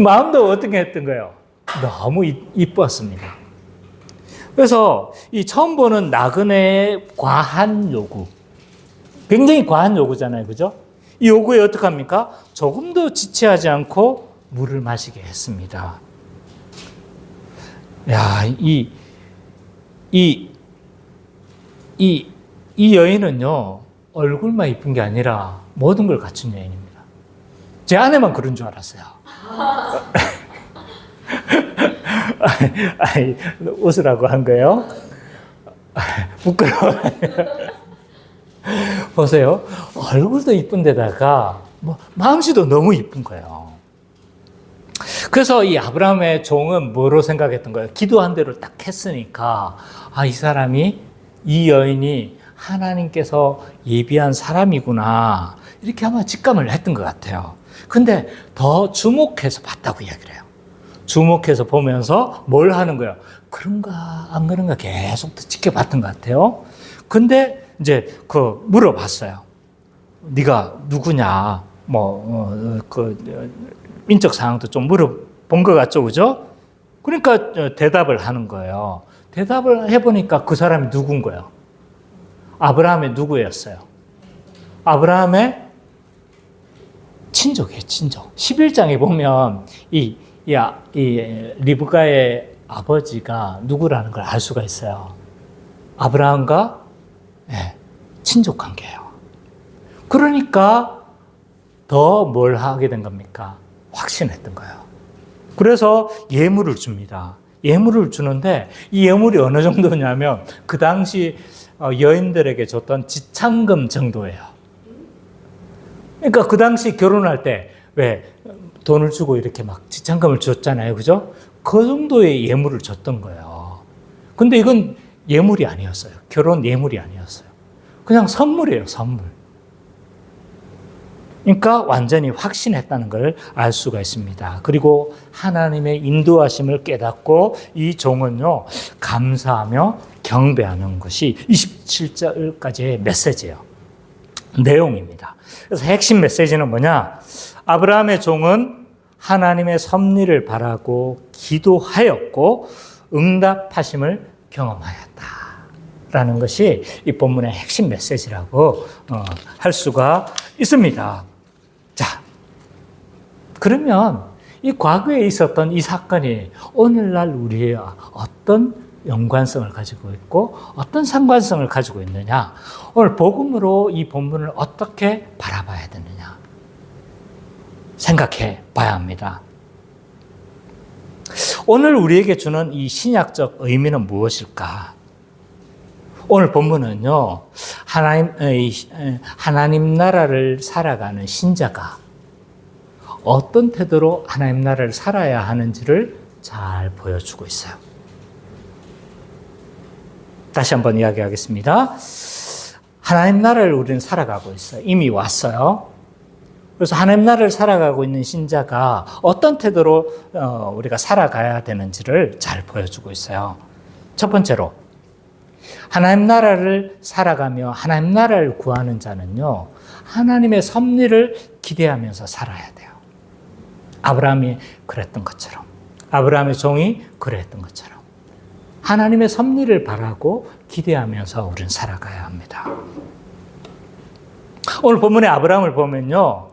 마음도 어떻게 했던 거예요? 너무 이뻤습니다. 그래서 이 처음 보는 나그네의 과한 요구, 굉장히 과한 요구잖아요, 그죠? 이 요구에 어떻게 합니까? 조금도 지체하지 않고 물을 마시게 했습니다. 야, 이 여인은요, 얼굴만 이쁜 게 아니라 모든 걸 갖춘 여인입니다. 제 아내만 그런 줄 알았어요. 웃으라고 한 거예요? 부끄러워. 보세요. 얼굴도 이쁜 데다가 마음씨도 너무 이쁜 거예요. 그래서 이 아브라함의 종은 뭐로 생각했던 거예요? 기도한 대로 딱 했으니까 이 여인이 하나님께서 예비한 사람이구나 이렇게 아마 직감을 했던 것 같아요. 근데 더 주목해서 봤다고 이야기를 해요. 주목해서 보면서 뭘 하는 거예요? 그런가 안 그런가 계속 지켜봤던 것 같아요. 근데 이제 물어봤어요. 네가 누구냐? 민적 사항도 좀 물어본 것 같죠, 그죠? 그러니까 대답을 하는 거예요. 대답을 해보니까 그 사람이 누군 거예요? 아브라함의 누구였어요? 아브라함의 친족이에요, 친족. 11장에 보면 이 리브가의 아버지가 누구라는 걸 알 수가 있어요. 아브라함과 친족 관계예요. 그러니까 더 뭘 하게 된 겁니까? 확신했던 거예요. 그래서 예물을 줍니다. 예물을 주는데 이 예물이 어느 정도냐면 그 당시 여인들에게 줬던 지참금 정도예요. 그러니까 그 당시 결혼할 때 왜 돈을 주고 이렇게 막 지참금을 줬잖아요. 그죠? 그 정도의 예물을 줬던 거예요. 근데 이건 예물이 아니었어요. 결혼 예물이 아니었어요. 그냥 선물이에요, 선물. 그러니까 완전히 확신했다는 걸 알 수가 있습니다. 그리고 하나님의 인도하심을 깨닫고 이 종은요, 감사하며 경배하는 것이 27절까지의 메시지예요. 내용입니다. 그래서 핵심 메시지는 뭐냐? 아브라함의 종은 하나님의 섭리를 바라고 기도하였고 응답하심을 경험하였다라는 것이 이 본문의 핵심 메시지라고 할 수가 있습니다. 자, 그러면 이 과거에 있었던 이 사건이 오늘날 우리와 어떤 연관성을 가지고 있고 어떤 상관성을 가지고 있느냐? 오늘 복음으로 이 본문을 어떻게 바라봐야 되느냐? 생각해 봐야 합니다. 오늘 우리에게 주는 이 신약적 의미는 무엇일까? 오늘 본문은요, 하나님 나라를 살아가는 신자가 어떤 태도로 하나님 나라를 살아야 하는지를 잘 보여주고 있어요. 다시 한번 이야기하겠습니다. 하나님 나라를 우리는 살아가고 있어요. 이미 왔어요. 그래서 하나님 나라를 살아가고 있는 신자가 어떤 태도로 우리가 살아가야 되는지를 잘 보여주고 있어요. 첫 번째로, 하나님 나라를 살아가며 하나님 나라를 구하는 자는요, 하나님의 섭리를 기대하면서 살아야 돼요. 아브라함이 그랬던 것처럼, 아브라함의 종이 그랬던 것처럼 하나님의 섭리를 바라고 기대하면서 우리는 살아가야 합니다. 오늘 본문의 아브라함을 보면요,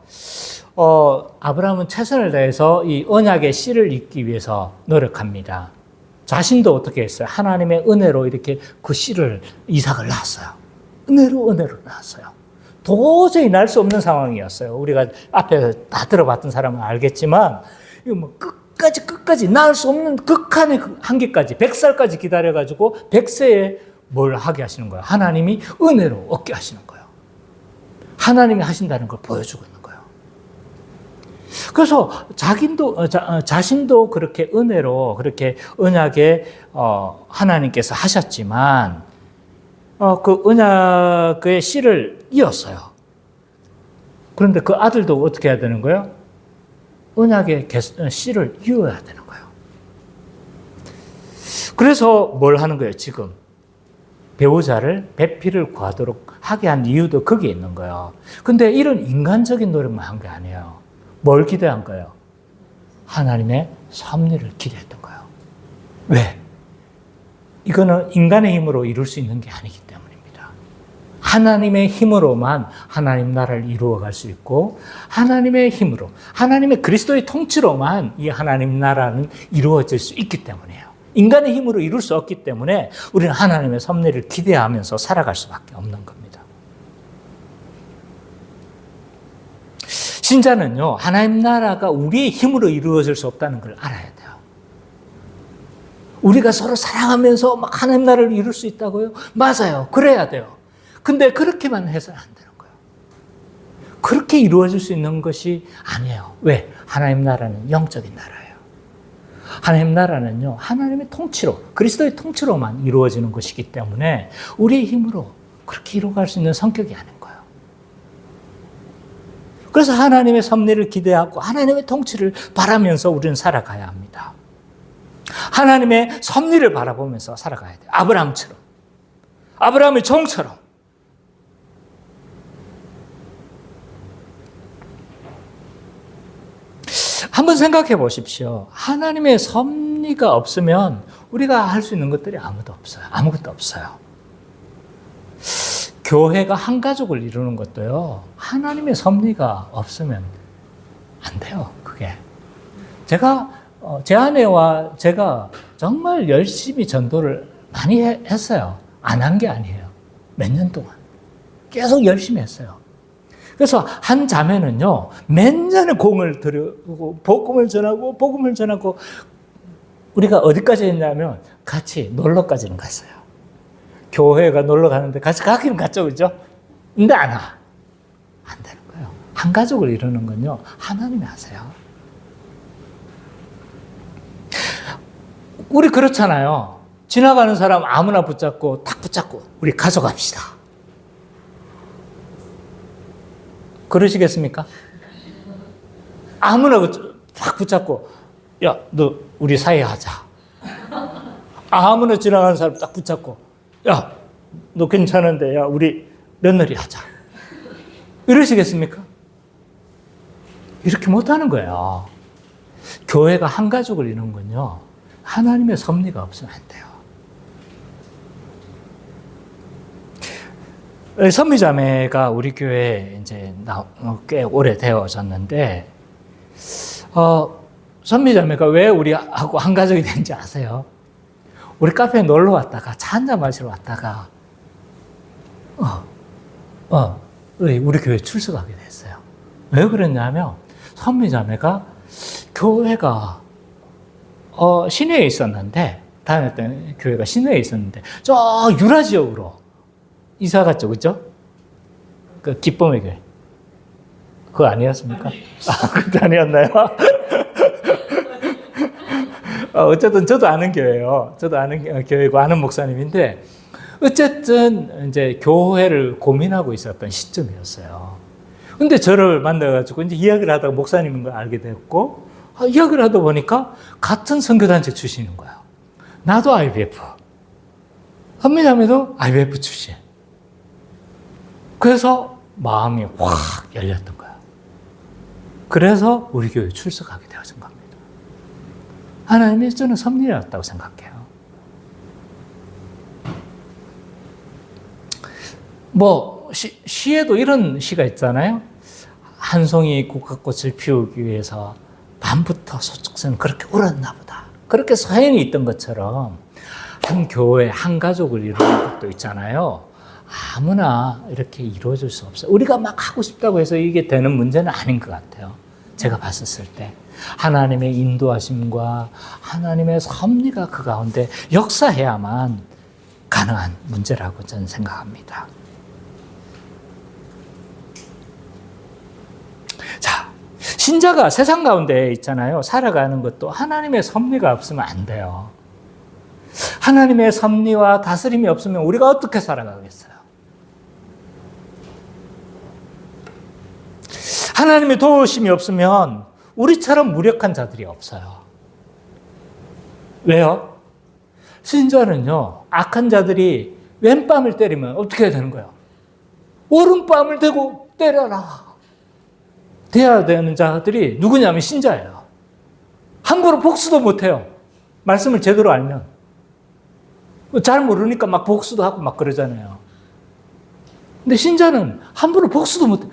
아브라함은 최선을 다해서 이 언약의 씨를 잇기 위해서 노력합니다. 자신도 어떻게 했어요? 하나님의 은혜로 이렇게 그 씨를, 이삭을 낳았어요. 은혜로 낳았어요. 도저히 날 수 없는 상황이었어요. 우리가 앞에 다 들어봤던 사람은 알겠지만, 이거 뭐 끝까지 낳을 수 없는 극한의 한계까지, 100살까지 기다려가지고 100세에 뭘 하게 하시는 거예요? 하나님이 은혜로 얻게 하시는 거예요. 하나님이 하신다는 걸 보여주고 있는 거예요. 그래서 자신도 그렇게 은혜로, 그렇게 언약에 하나님께서 하셨지만, 그 언약의 씨를 이었어요. 그런데 그 아들도 어떻게 해야 되는 거예요? 언약의 씨를 이어야 되는 거예요. 그래서 뭘 하는 거예요, 지금? 배우자를 배필을 구하도록 하게 한 이유도 거기에 있는 거예요. 근데 이런 인간적인 노력만 한 게 아니에요. 뭘 기대한 거예요? 하나님의 섭리를 기대했던 거예요. 왜? 이거는 인간의 힘으로 이룰 수 있는 게 아니기 때문입니다. 하나님의 힘으로만 하나님 나라를 이루어갈 수 있고, 하나님의 힘으로, 하나님의 그리스도의 통치로만 이 하나님 나라는 이루어질 수 있기 때문이에요. 인간의 힘으로 이룰 수 없기 때문에 우리는 하나님의 섭리를 기대하면서 살아갈 수밖에 없는 겁니다. 신자는요, 하나님 나라가 우리의 힘으로 이루어질 수 없다는 걸 알아야 돼요. 우리가 서로 사랑하면서 막 하나님 나라를 이룰 수 있다고요? 맞아요. 그래야 돼요. 근데 그렇게만 해서는 안 되는 거예요. 그렇게 이루어질 수 있는 것이 아니에요. 왜? 하나님 나라는 영적인 나라예요. 하나님 나라는요, 하나님의 통치로, 그리스도의 통치로만 이루어지는 것이기 때문에 우리의 힘으로 그렇게 이루어갈 수 있는 성격이 아닌 거예요. 그래서 하나님의 섭리를 기대하고 하나님의 통치를 바라면서 우리는 살아가야 합니다. 하나님의 섭리를 바라보면서 살아가야 돼요. 아브라함처럼. 아브라함의 종처럼. 한번 생각해 보십시오. 하나님의 섭리가 없으면 우리가 할 수 있는 것들이 아무것도 없어요. 교회가 한 가족을 이루는 것도요, 하나님의 섭리가 없으면 안 돼요, 그게. 제 아내와 제가 정말 열심히 전도를 많이 했어요. 안 한 게 아니에요. 몇 년 동안. 계속 열심히 했어요. 그래서 한 자매는요, 몇 년의 공을 들이고, 복음을 전하고, 우리가 어디까지 했냐면, 같이 놀러까지는 갔어요. 교회가 놀러 가는데 같이 가기는 갔죠, 그죠? 근데 안 와. 안 되는 거예요. 한 가족을 이루는 건요, 하나님이 하세요. 우리 그렇잖아요. 지나가는 사람 아무나 붙잡고, 딱 붙잡고, 우리 가져갑시다. 그러시겠습니까? 아무나 딱 붙잡고, 야, 너 우리 사이 하자. 아무나 지나가는 사람 딱 붙잡고, 야, 너 괜찮은데, 야, 우리 며느리 하자. 이러시겠습니까? 이렇게 못하는 거예요. 교회가 한 가족을 이루는 건요, 하나님의 섭리가 없으면 안 돼요. 선미자매가 우리 교회에 이제 꽤 오래 되어졌는데, 선미자매가 왜 우리하고 한 가족이 된지 아세요? 우리 카페에 놀러 왔다가, 차 한잔 마시러 왔다가, 우리 교회에 출석하게 됐어요. 왜 그랬냐면, 선미자매가 교회가, 시내에 있었는데, 다녔던 교회가 시내에 있었는데, 저 유라 지역으로 이사 갔죠, 그죠? 그 기쁨의 교회. 그거 아니었습니까? 그때 아니었나요? 어쨌든 저도 아는 교회예요. 저도 아는 교회고 아는 목사님인데, 어쨌든 이제 교회를 고민하고 있었던 시점이었어요. 근데 저를 만나가지고 이제 이야기를 하다가 목사님인 걸 알게 됐고, 이야기를 하다 보니까 같은 선교단체 출신인 거야. 나도 IBF. 선미자매도 IBF 출신. 그래서 마음이 확 열렸던 거야. 그래서 우리 교회에 출석하게 되어진 겁니다. 하나님이 저는 섭리였다고 생각해요. 시에도 이런 시가 있잖아요. 한 송이 국화꽃을 피우기 위해서 밤부터 소축선 그렇게 울었나 보다. 그렇게 사연이 있던 것처럼 한 교회, 한 가족을 이루는 것도 있잖아요. 아무나 이렇게 이루어질 수 없어요. 우리가 막 하고 싶다고 해서 이게 되는 문제는 아닌 것 같아요. 제가 봤었을 때. 하나님의 인도하심과 하나님의 섭리가 그 가운데 역사해야만 가능한 문제라고 저는 생각합니다. 자, 신자가 세상 가운데 있잖아요. 살아가는 것도 하나님의 섭리가 없으면 안 돼요. 하나님의 섭리와 다스림이 없으면 우리가 어떻게 살아가겠어요? 하나님의 도우심이 없으면 우리처럼 무력한 자들이 없어요. 왜요? 신자는요, 악한 자들이 왼뺨을 때리면 어떻게 해야 되는 거예요? 오른뺨을 대고 때려라. 돼야 되는 자들이 누구냐면 신자예요. 함부로 복수도 못해요. 말씀을 제대로 알면. 잘 모르니까 막 복수도 하고 막 그러잖아요. 근데 신자는 함부로 복수도 못해.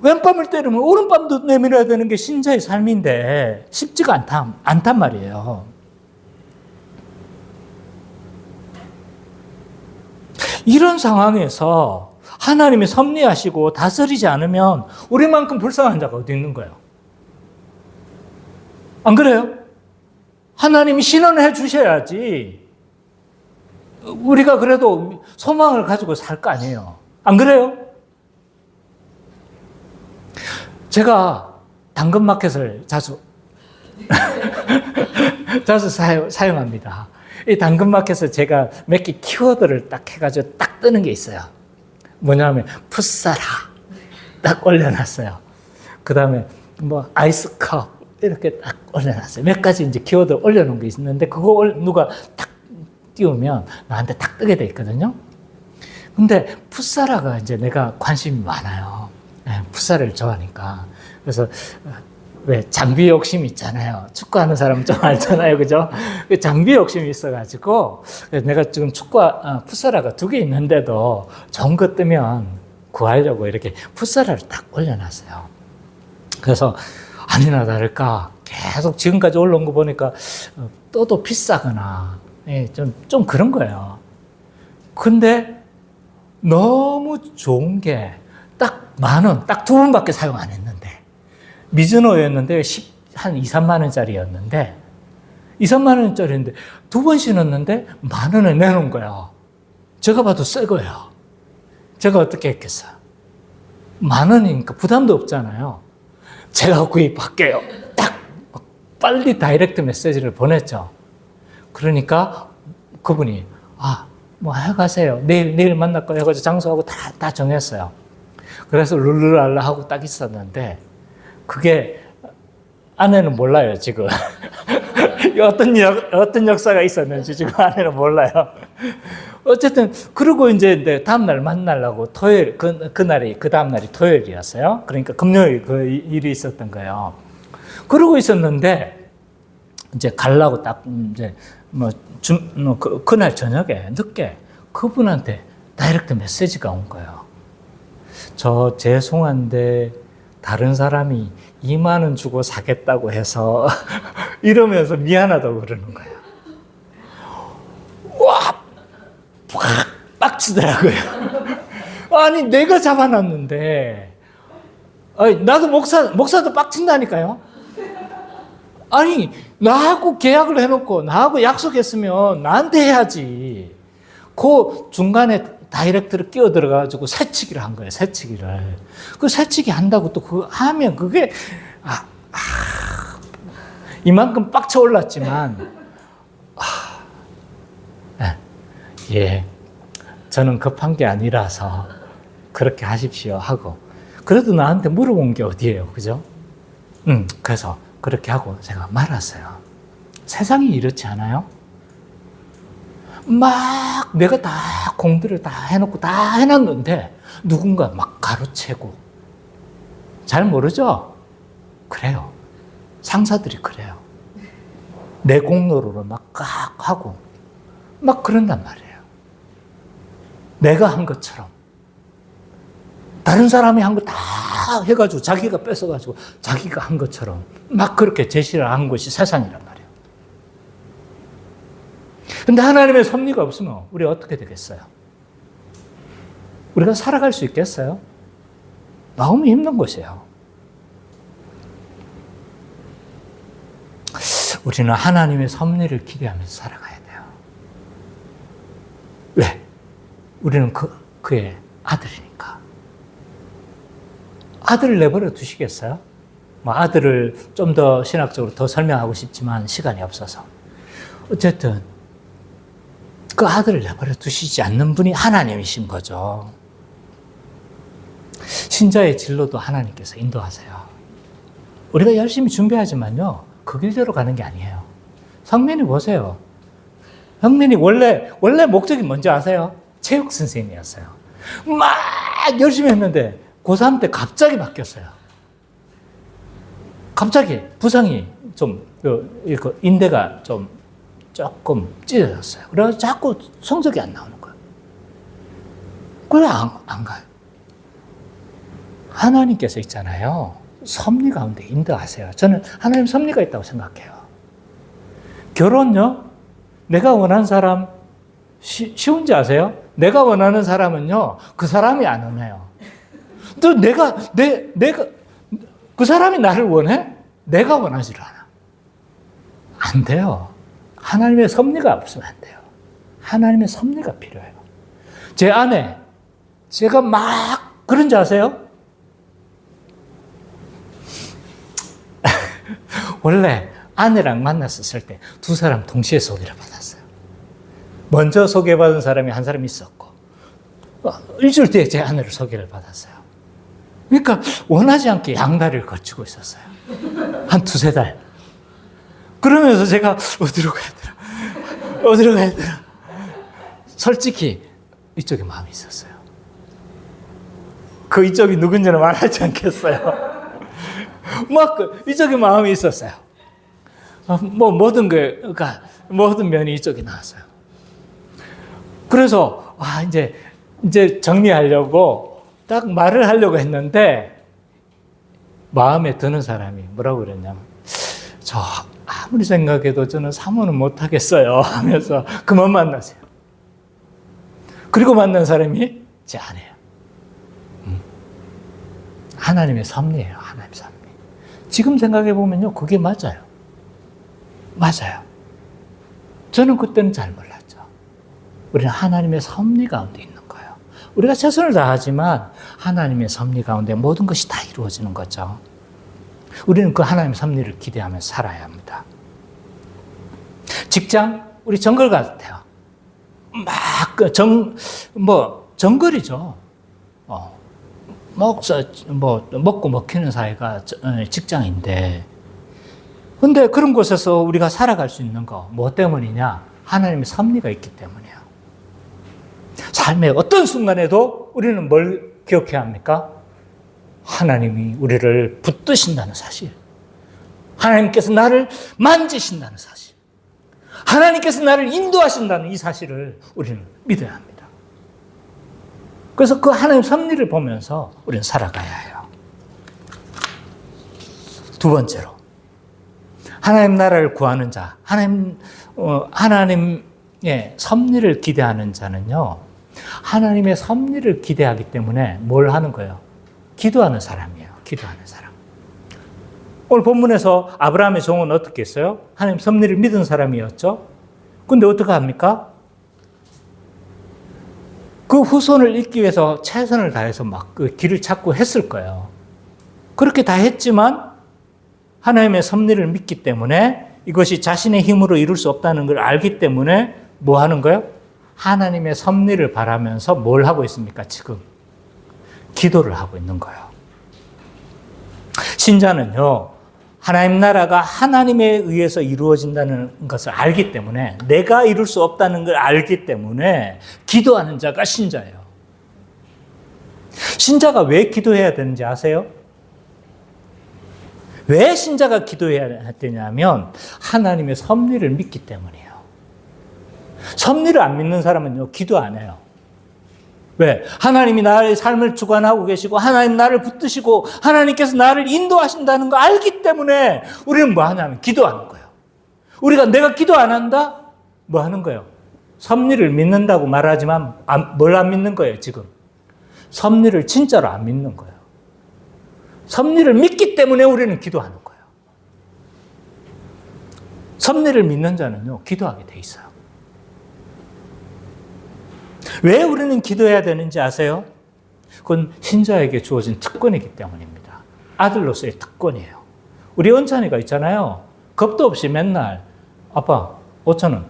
왼뺨을 때리면 오른뺨도 내밀어야 되는 게 신자의 삶인데 쉽지가 않단 말이에요. 이런 상황에서 하나님이 섭리하시고 다스리지 않으면 우리만큼 불쌍한 자가 어디 있는 거예요? 안 그래요? 하나님이 신원을 해 주셔야지 우리가 그래도 소망을 가지고 살 거 아니에요. 안 그래요? 제가 당근마켓을 자주 사용합니다. 이 당근마켓에서 제가 몇 개 키워드를 딱 해가지고 딱 뜨는 게 있어요. 뭐냐면 풋사라 딱 올려놨어요. 그 다음에 아이스컵 이렇게 딱 올려놨어요. 몇 가지 이제 키워드 올려놓은 게 있는데 그거 누가 딱 띄우면 나한테 딱 뜨게 돼 있거든요. 근데 풋사라가 이제 내가 관심이 많아요. 풋사를 좋아하니까. 그래서 왜 장비 욕심이 있잖아요. 축구하는 사람은 좀 알잖아요. 그죠? 그 장비 욕심이 있어가지고 내가 지금 풋사라가 2개 있는데도 좋은 거 뜨면 구하려고 이렇게 풋사라를 딱 올려놨어요. 그래서 아니나 다를까 계속 지금까지 올라온 거 보니까 또도 비싸거나 좀 그런 거예요. 근데 너무 좋은 게 딱 10,000원, 딱 2번밖에 사용 안 했는데 미즈노였는데 한 2, 3만 원짜리였는데 2, 3만 원짜리인데 2번 신었는데 10,000원에 내놓은 거예요. 제가 봐도 새 거예요. 제가 어떻게 했겠어요? 10,000원이니까 부담도 없잖아요. 제가 구입할게요. 딱 빨리 다이렉트 메시지를 보냈죠. 그러니까 그분이 뭐 해가세요. 내일 만날 거예요. 해가지고 장소하고 다 정했어요. 그래서 룰루랄라 하고 딱 있었는데 그게 아내는 몰라요, 지금. 어떤 역사가 있었는지 지금 아내는 몰라요. 어쨌든, 그러고 이제 다음날 만나려고 토요일, 그 다음날이 토요일이었어요. 그러니까 금요일 그 일이 있었던 거예요. 그러고 있었는데, 이제 가려고 딱, 이제, 그날 저녁에, 늦게 그분한테 다이렉트 메시지가 온 거예요. 저 죄송한데, 다른 사람이 2만 원 주고 사겠다고 해서 이러면서 미안하다고 그러는 거예요. 와, 팍 빡치더라고요. 아니 내가 잡아놨는데, 나도 목사도 빡친다니까요. 아니 나하고 계약을 해놓고 나하고 약속했으면 나한테 해야지. 그 중간에 다이렉트를 끼어 들어가지고 새치기를 한 거예요. 새치기를. 그 새치기 한다고 또 그거 하면 그게 이만큼 빡쳐 올랐지만 예, 저는 급한 게 아니라서 그렇게 하십시오 하고 그래도 나한테 물어본 게 어디예요, 그죠? 그래서 그렇게 하고 제가 말았어요. 세상이 이렇지 않아요? 막 내가 다 공들을 다 해놓고 다 해놨는데 누군가 막 가로채고 잘 모르죠? 그래요. 상사들이 그래요. 내 공로로 막 깍 하고 막 그런단 말이에요. 내가 한 것처럼 다른 사람이 한 거 다 해가지고 자기가 뺏어가지고 자기가 한 것처럼 막 그렇게 제시를 한 것이 세상이란 말이에요. 근데 하나님의 섭리가 없으면 우리 어떻게 되겠어요? 우리가 살아갈 수 있겠어요? 너무 힘든 것이에요. 우리는 하나님의 섭리를 기대하면서 살아가야 돼요. 왜? 우리는 그의 아들이니까. 아들을 내버려 두시겠어요? 뭐 아들을 좀 더 신학적으로 더 설명하고 싶지만 시간이 없어서. 어쨌든 그 아들을 내버려 두시지 않는 분이 하나님이신 거죠. 신자의 진로도 하나님께서 인도하세요. 우리가 열심히 준비하지만요, 그 길대로 가는 게 아니에요. 성민이 보세요. 성민이 원래 목적이 뭔지 아세요? 체육 선생님이었어요. 막 열심히 했는데 고3 때 갑자기 바뀌었어요. 갑자기 부상이 좀 인대가 좀 조금 찢어졌어요. 그래서 자꾸 성적이 안 나오는 거예요. 그래 안 가요. 하나님께서 있잖아요. 섭리 가운데 인도하세요. 저는 하나님 섭리가 있다고 생각해요. 결혼요? 내가 원하는 사람 쉬운지 아세요? 내가 원하는 사람은요, 그 사람이 안 원해요. 또 내가 그 사람이 나를 원해? 내가 원하지를 않아. 안 돼요. 하나님의 섭리가 없으면 안 돼요. 하나님의 섭리가 필요해요. 제 아내, 제가 막 그런지 아세요? 원래 아내랑 만났었을 때 두 사람 동시에 소개를 받았어요. 먼저 소개받은 사람이 한 사람 있었고, 일주일 뒤에 제 아내를 소개를 받았어요. 그러니까 원하지 않게 양다리를 거치고 있었어요. 한 2-3달. 그러면서 제가 어디로 가야 되나? 솔직히 이쪽에 마음이 있었어요. 그 이쪽이 누군지는 말하지 않겠어요. 막 이쪽에 마음이 있었어요. 뭐 그러니까 모든 면이 이쪽에 나왔어요. 그래서 이제 정리하려고 딱 말을 하려고 했는데 마음에 드는 사람이 뭐라고 그랬냐면 저 아무리 생각해도 저는 사모는 못 하겠어요 하면서 그만 만나세요. 그리고 만난 사람이 제 아내예요. 하나님의 섭리예요. 하나님의 섭리. 지금 생각해 보면요, 그게 맞아요. 맞아요. 저는 그때는 잘 몰랐죠. 우리는 하나님의 섭리 가운데 있는 거예요. 우리가 최선을 다하지만 하나님의 섭리 가운데 모든 것이 다 이루어지는 거죠. 우리는 그 하나님의 섭리를 기대하며 살아야 합니다. 직장, 우리 정글 같아요. 정글이죠. 먹고 먹히는 사이가 직장인데, 근데 그런 곳에서 우리가 살아갈 수 있는 거, 뭐 때문이냐? 하나님의 섭리가 있기 때문이에요. 삶의 어떤 순간에도 우리는 뭘 기억해야 합니까? 하나님이 우리를 붙드신다는 사실. 하나님께서 나를 만지신다는 사실. 하나님께서 나를 인도하신다는 이 사실을 우리는 믿어야 합니다. 그래서 그 하나님 섭리를 보면서 우리는 살아가야 해요. 두 번째로, 하나님 나라를 구하는 자, 하나님의 섭리를 기대하는 자는요, 하나님의 섭리를 기대하기 때문에 뭘 하는 거예요? 기도하는 사람이에요. 기도하는 사람. 오늘 본문에서 아브라함의 종은 어떻게 했어요? 하나님 섭리를 믿은 사람이었죠. 근데 어떻게 합니까? 그 후손을 잇기 위해서 최선을 다해서 막 그 길을 찾고 했을 거예요. 그렇게 다 했지만 하나님의 섭리를 믿기 때문에 이것이 자신의 힘으로 이룰 수 없다는 걸 알기 때문에 뭐 하는 거예요? 하나님의 섭리를 바라면서 뭘 하고 있습니까? 지금 기도를 하고 있는 거예요. 신자는요, 하나님 나라가 하나님에 의해서 이루어진다는 것을 알기 때문에, 내가 이룰 수 없다는 걸 알기 때문에 기도하는 자가 신자예요. 신자가 왜 기도해야 되는지 아세요? 왜 신자가 기도해야 되냐면 하나님의 섭리를 믿기 때문이에요. 섭리를 안 믿는 사람은요, 기도 안 해요. 왜? 하나님이 나의 삶을 주관하고 계시고 하나님 나를 붙드시고 하나님께서 나를 인도하신다는 거 알기 때문에 우리는 뭐 하냐면 기도하는 거예요. 우리가 내가 기도 안 한다? 뭐 하는 거예요? 섭리를 믿는다고 말하지만 뭘 안 믿는 거예요, 지금? 섭리를 진짜로 안 믿는 거예요. 섭리를 믿기 때문에 우리는 기도하는 거예요. 섭리를 믿는 자는요, 기도하게 돼 있어요. 왜 우리는 기도해야 되는지 아세요? 그건 신자에게 주어진 특권이기 때문입니다. 아들로서의 특권이에요. 우리 은찬이가 있잖아요. 겁도 없이 맨날 아빠 5,000원.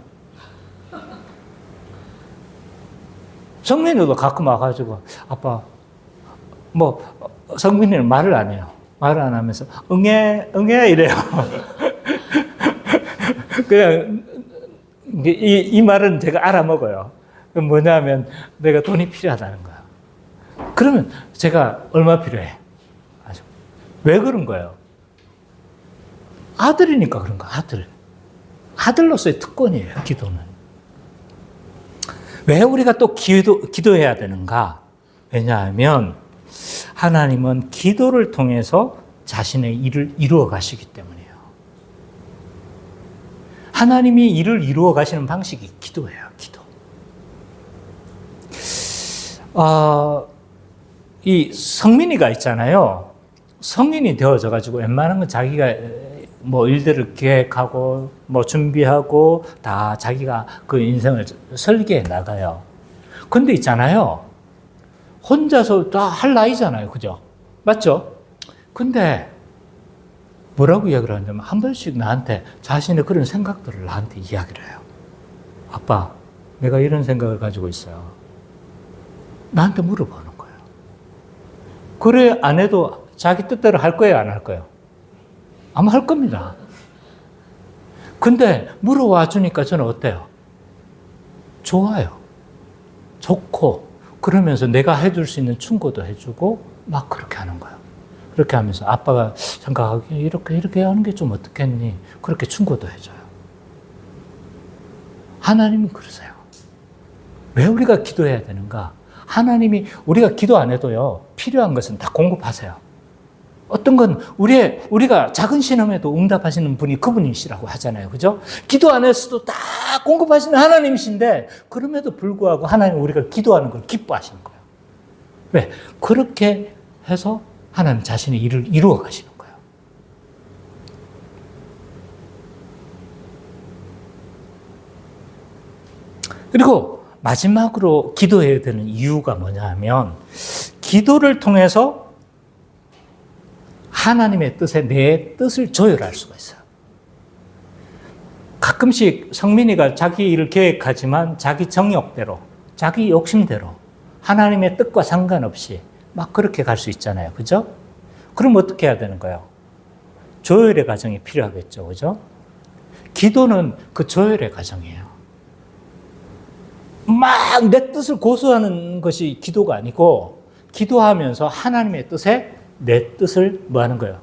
성민이도 가끔 와가지고 아빠 성민이는 말을 안 해요. 말을 안 하면서 응애 이래요. 그냥 이 말은 제가 알아먹어요. 뭐냐면 내가 돈이 필요하다는 거야. 그러면 제가 얼마 필요해? 왜 그런 거예요? 아들이니까 그런 거야. 아들로서의 특권이에요, 기도는. 왜 우리가 또 기도해야 되는가? 왜냐하면 하나님은 기도를 통해서 자신의 일을 이루어 가시기 때문이에요. 하나님이 일을 이루어 가시는 방식이 기도예요, 기도. 이 성민이가 있잖아요. 성인이 되어져 가지고 웬만한 건 자기가 일들을 계획하고 준비하고 다 자기가 그 인생을 설계해 나가요. 근데 있잖아요. 혼자서 다 할 나이잖아요. 그죠? 맞죠? 근데 뭐라고 이야기를 하냐면 한 번씩 나한테 자신의 그런 생각들을 나한테 이야기를 해요. 아빠, 내가 이런 생각을 가지고 있어요. 나한테 물어보는 거예요. 그래 안 해도 자기 뜻대로 할 거예요, 안 할 거예요? 아마 할 겁니다. 근데 물어와 주니까 저는 어때요? 좋아요. 좋고 그러면서 내가 해줄 수 있는 충고도 해주고 막 그렇게 하는 거예요. 그렇게 하면서 아빠가 생각하기에 이렇게 하는 게 좀 어떻겠니? 그렇게 충고도 해줘요. 하나님은 그러세요. 왜 우리가 기도해야 되는가? 하나님이 우리가 기도 안 해도요, 필요한 것은 다 공급하세요. 어떤 건 우리가 작은 시험에도 응답하시는 분이 그분이시라고 하잖아요. 그죠? 기도 안 했어도 다 공급하시는 하나님이신데, 그럼에도 불구하고 하나님 우리가 기도하는 걸 기뻐하시는 거예요. 왜? 그렇게 해서 하나님 자신의 일을 이루어 가시는 거예요. 그리고 마지막으로 기도해야 되는 이유가 뭐냐 하면, 기도를 통해서 하나님의 뜻에 내 뜻을 조율할 수가 있어요. 가끔씩 성민이가 자기 일을 계획하지만 자기 정욕대로, 자기 욕심대로 하나님의 뜻과 상관없이 막 그렇게 갈 수 있잖아요. 그죠? 그럼 어떻게 해야 되는 거예요? 조율의 과정이 필요하겠죠. 그죠? 기도는 그 조율의 과정이에요. 막 내 뜻을 고수하는 것이 기도가 아니고, 기도하면서 하나님의 뜻에 내 뜻을 뭐 하는 거예요?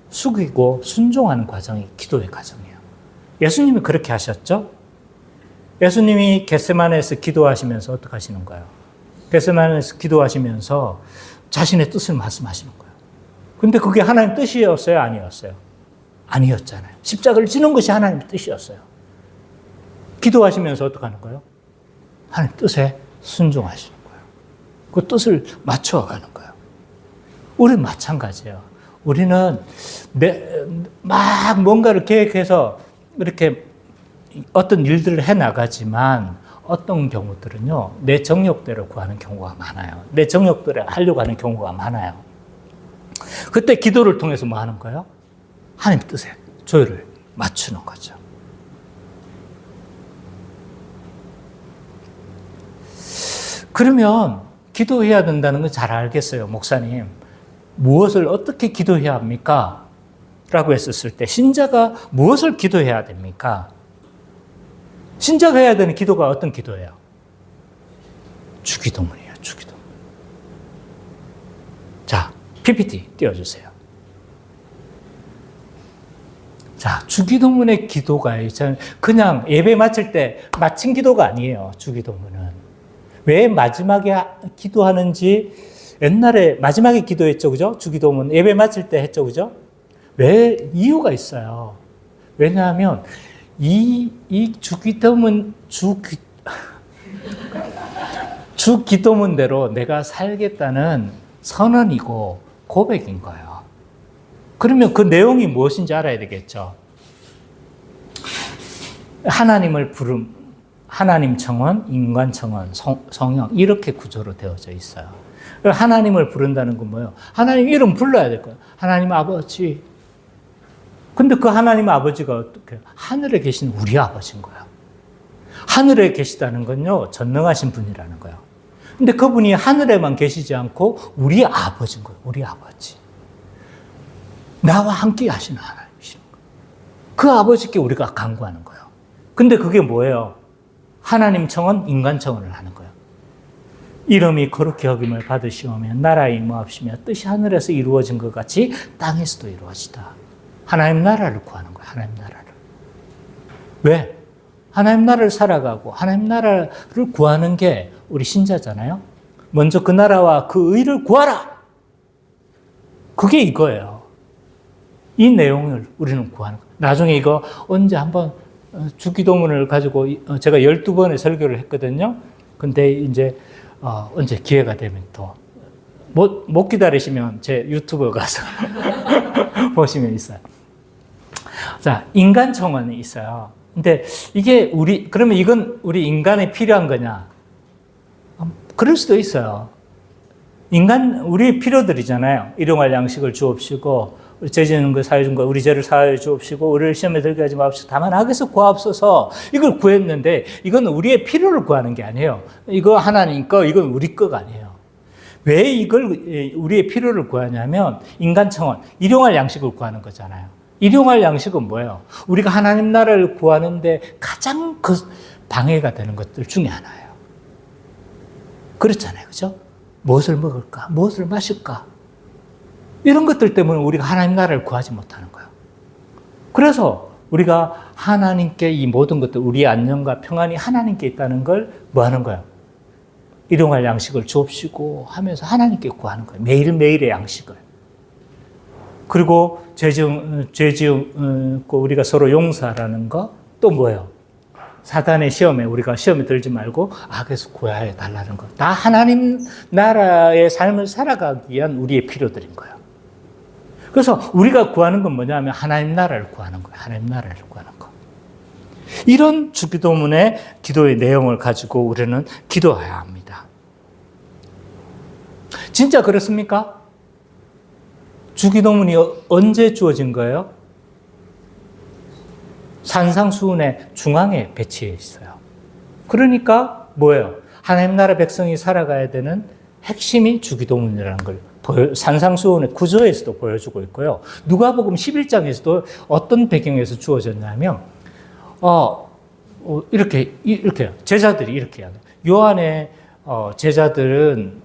숙이고 순종하는 과정이 기도의 과정이에요. 예수님이 그렇게 하셨죠? 예수님이 겟세마네에서 기도하시면서 어떻게 하시는 거예요? 겟세마네에서 기도하시면서 자신의 뜻을 말씀하시는 거예요. 근데 그게 하나님 뜻이었어요? 아니었어요? 아니었잖아요. 십자가를 지는 것이 하나님의 뜻이었어요. 기도하시면서 어떻게 하는 거예요? 하나님 뜻에 순종하시는 거예요. 그 뜻을 맞춰가는 거예요. 우리는 마찬가지예요. 우리는 막 뭔가를 계획해서 이렇게 어떤 일들을 해나가지만, 어떤 경우들은요, 내 정욕대로 구하는 경우가 많아요. 내 정욕대로 하려고 하는 경우가 많아요. 그때 기도를 통해서 뭐 하는 거예요? 하나님 뜻에 조율을 맞추는 거죠. 그러면 기도해야 된다는 건 잘 알겠어요, 목사님. 무엇을 어떻게 기도해야 합니까? 라고 했었을 때, 신자가 무엇을 기도해야 됩니까? 신자가 해야 되는 기도가 어떤 기도예요? 주기도문이에요, 주기도문. 자, PPT 띄워주세요. 자, 주기도문의 기도가 그냥 예배 마칠 때 마친 기도가 아니에요, 주기도문은. 왜 마지막에 기도하는지, 옛날에 마지막에 기도했죠, 그죠? 주기도문 예배 마칠 때 했죠, 그죠? 왜? 이유가 있어요. 왜냐하면 이 주기도문 주기도문대로 내가 살겠다는 선언이고 고백인 거예요. 그러면 그 내용이 무엇인지 알아야 되겠죠. 하나님을 부름, 하나님 청원, 인간 청원, 성령, 이렇게 구조로 되어져 있어요. 하나님을 부른다는 건 뭐예요? 하나님 이름 불러야 될 거예요. 하나님 아버지. 근데 그 하나님 아버지가 어떻게? 하늘에 계신 우리 아버지인 거예요. 하늘에 계시다는 건요, 전능하신 분이라는 거예요. 근데 그분이 하늘에만 계시지 않고 우리 아버지인 거예요. 우리 아버지. 나와 함께 하시는 하나님이신 거예요. 그 아버지께 우리가 간구하는 거예요. 근데 그게 뭐예요? 하나님 청원, 인간 청원을 하는 거예요. 이름이 거룩히 여김을 받으시오며 나라에 임하옵시며 뜻이 하늘에서 이루어진 것 같이 땅에서도 이루어지다. 하나님 나라를 구하는 거예요. 하나님 나라를. 왜? 하나님 나라를 살아가고 하나님 나라를 구하는 게 우리 신자잖아요. 먼저 그 나라와 그 의를 구하라. 그게 이거예요. 이 내용을 우리는 구하는 거예요. 나중에 이거 언제 한번 주기도문을 가지고 제가 12번의 설교를 했거든요. 근데 이제 언제 기회가 되면 또 못 기다리시면 제 유튜브 가서 보시면 있어요. 자, 인간 청원이 있어요. 근데 이게 그러면 이건 우리 인간에 필요한 거냐? 그럴 수도 있어요. 우리 필요들이잖아요. 일용할 양식을 주옵시고, 죄 지는 거 사해 준 거, 우리 죄를 사해 주옵시고, 우리를 시험에 들게 하지 마옵시고, 다만 악에서 구하옵소서. 이걸 구했는데, 이건 우리의 필요를 구하는 게 아니에요. 이거 하나님 거, 이건 우리 거가 아니에요. 왜 이걸 우리의 필요를 구하냐면, 인간 청원, 일용할 양식을 구하는 거잖아요. 일용할 양식은 뭐예요? 우리가 하나님 나라를 구하는데 가장 방해가 되는 것들 중에 하나예요. 그렇잖아요. 그죠? 무엇을 먹을까? 무엇을 마실까? 이런 것들 때문에 우리가 하나님 나라를 구하지 못하는 거예요. 그래서 우리가 하나님께 이 모든 것들, 우리의 안녕과 평안이 하나님께 있다는 걸 뭐 하는 거예요? 일용할 양식을 주옵시고 하면서 하나님께 구하는 거예요. 매일매일의 양식을. 그리고 죄 지었고 우리가 서로 용서하라는 거, 또 뭐예요? 사단의 시험에, 우리가 시험에 들지 말고 악에서 구하여 달라는 것. 다 하나님 나라의 삶을 살아가기 위한 우리의 필요들인 거예요. 그래서 우리가 구하는 건 뭐냐면 하나님 나라를 구하는 거예요. 하나님 나라를 구하는 거. 이런 주기도문의 기도의 내용을 가지고 우리는 기도해야 합니다. 진짜 그렇습니까? 주기도문이 언제 주어진 거예요? 산상수훈의 중앙에 배치해 있어요. 그러니까 뭐예요? 하나님 나라 백성이 살아가야 되는 핵심이 주기도문이라는 걸 산상수훈의 구조에서도 보여주고 있고요. 누가복음 11장에서도 어떤 배경에서 주어졌냐면 이렇게 제자들이 이렇게 해요. 요한의 제자들은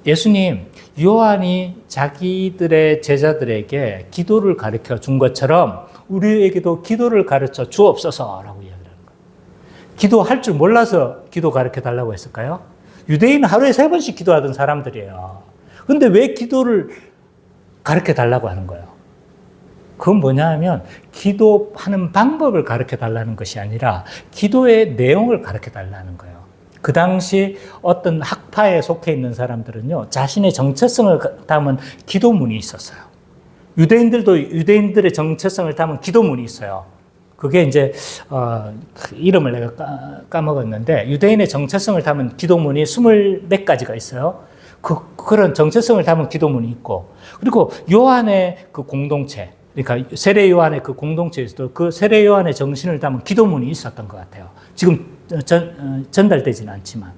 예수님, 요한이 자기들의 제자들에게 기도를 가르쳐 준 것처럼 우리에게도 기도를 가르쳐 주옵소서라고 이야기하는 거예요. 기도할 줄 몰라서 기도 가르쳐 달라고 했을까요? 유대인은 하루에 3번씩 기도하던 사람들이에요. 근데 왜 기도를 가르쳐 달라고 하는 거예요? 그건 뭐냐 하면 기도하는 방법을 가르쳐 달라는 것이 아니라 기도의 내용을 가르쳐 달라는 거예요. 그 당시 어떤 학파에 속해 있는 사람들은요, 자신의 정체성을 담은 기도문이 있었어요. 유대인들도 유대인들의 정체성을 담은 기도문이 있어요. 그게 이제 그 이름을 내가 까먹었는데 유대인의 정체성을 담은 기도문이 20몇 가지가 있어요. 그런 정체성을 담은 기도문이 있고, 그리고 요한의 그 공동체, 그러니까 세례 요한의 그 공동체에서도 그 세례 요한의 정신을 담은 기도문이 있었던 것 같아요. 지금 전달되지는 않지만.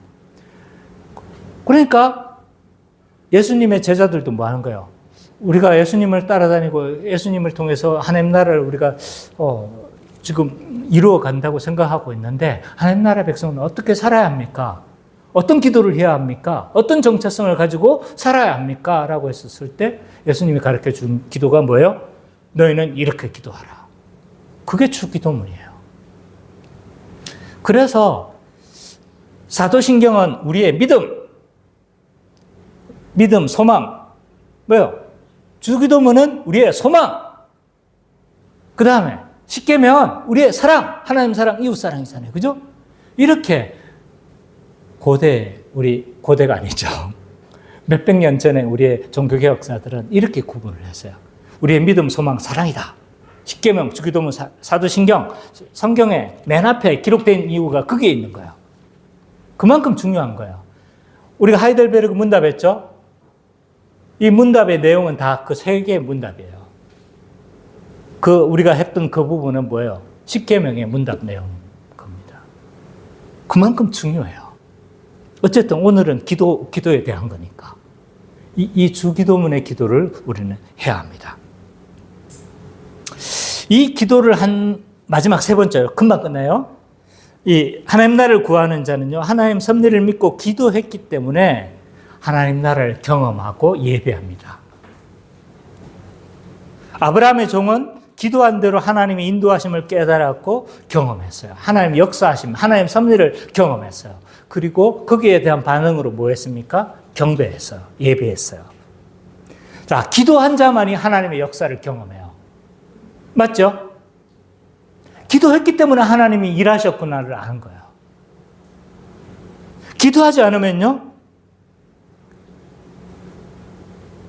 그러니까 예수님의 제자들도 뭐 하는 거예요? 우리가 예수님을 따라다니고 예수님을 통해서 하나님 나라를 우리가 지금 이루어 간다고 생각하고 있는데 하나님 나라 백성은 어떻게 살아야 합니까? 어떤 기도를 해야 합니까? 어떤 정체성을 가지고 살아야 합니까? 라고 했었을 때 예수님이 가르쳐 준 기도가 뭐예요? 너희는 이렇게 기도하라. 그게 주기도문이에요. 그래서 사도신경은 우리의 믿음, 소망, 뭐요? 주기도문은 우리의 소망. 그 다음에 십계명은 우리의 사랑, 하나님 사랑, 이웃 사랑이잖아요. 그죠? 이렇게 고대가 아니죠. 몇백 년 전에 우리의 종교개혁사들은 이렇게 구분을 했어요. 우리의 믿음, 소망, 사랑이다. 십계명, 주기도문, 사도신경, 성경의 맨 앞에 기록된 이유가 거기에 있는 거예요. 그만큼 중요한 거예요. 우리가 하이델베르그 문답했죠? 이 문답의 내용은 다 그 세 개의 문답이에요. 우리가 했던 그 부분은 뭐예요? 십계명의 문답 내용인 겁니다. 그만큼 중요해요. 어쨌든 오늘은 기도에 대한 거니까. 이 주기도문의 기도를 우리는 해야 합니다. 이 기도를 한 마지막 세 번째요. 금방 끝나요. 이 하나님 나라를 구하는 자는요, 하나님 섭리를 믿고 기도했기 때문에 하나님 나라를 경험하고 예배합니다. 아브라함의 종은 기도한 대로 하나님의 인도하심을 깨달았고 경험했어요. 하나님의 역사하심, 하나님 섭리를 경험했어요. 그리고 거기에 대한 반응으로 뭐 했습니까? 경배했어요. 예배했어요. 자, 기도한 자만이 하나님의 역사를 경험해요. 맞죠? 기도했기 때문에 하나님이 일하셨구나를 아는 거예요. 기도하지 않으면요,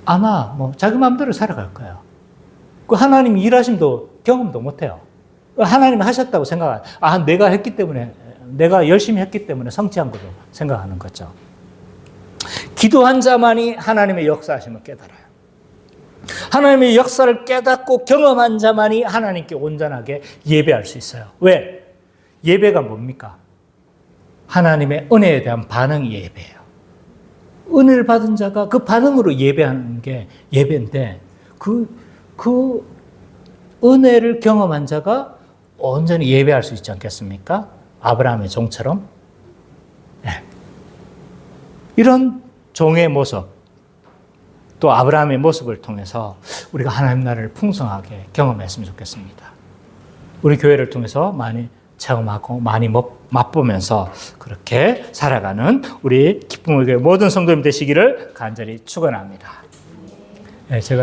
아마 자기 마음대로 살아갈 거예요. 그 하나님이 일하심도 경험도 못해요. 하나님이 하셨다고 내가 했기 때문에, 내가 열심히 했기 때문에 성취한 거로 생각하는 거죠. 기도한 자만이 하나님의 역사하심을 깨달아요. 하나님의 역사를 깨닫고 경험한 자만이 하나님께 온전하게 예배할 수 있어요. 왜? 예배가 뭡니까? 하나님의 은혜에 대한 반응이 예배예요. 은혜를 받은 자가 그 반응으로 예배하는 게 예배인데, 그 은혜를 경험한 자가 온전히 예배할 수 있지 않겠습니까? 아브라함의 종처럼. 네. 이런 종의 모습, 또 아브라함의 모습을 통해서 우리가 하나님 나라를 풍성하게 경험했으면 좋겠습니다. 우리 교회를 통해서 많이 체험하고 많이 맛보면서 그렇게 살아가는 우리 기쁨의 교회 모든 성도님 되시기를 간절히 축원합니다. 네, 제가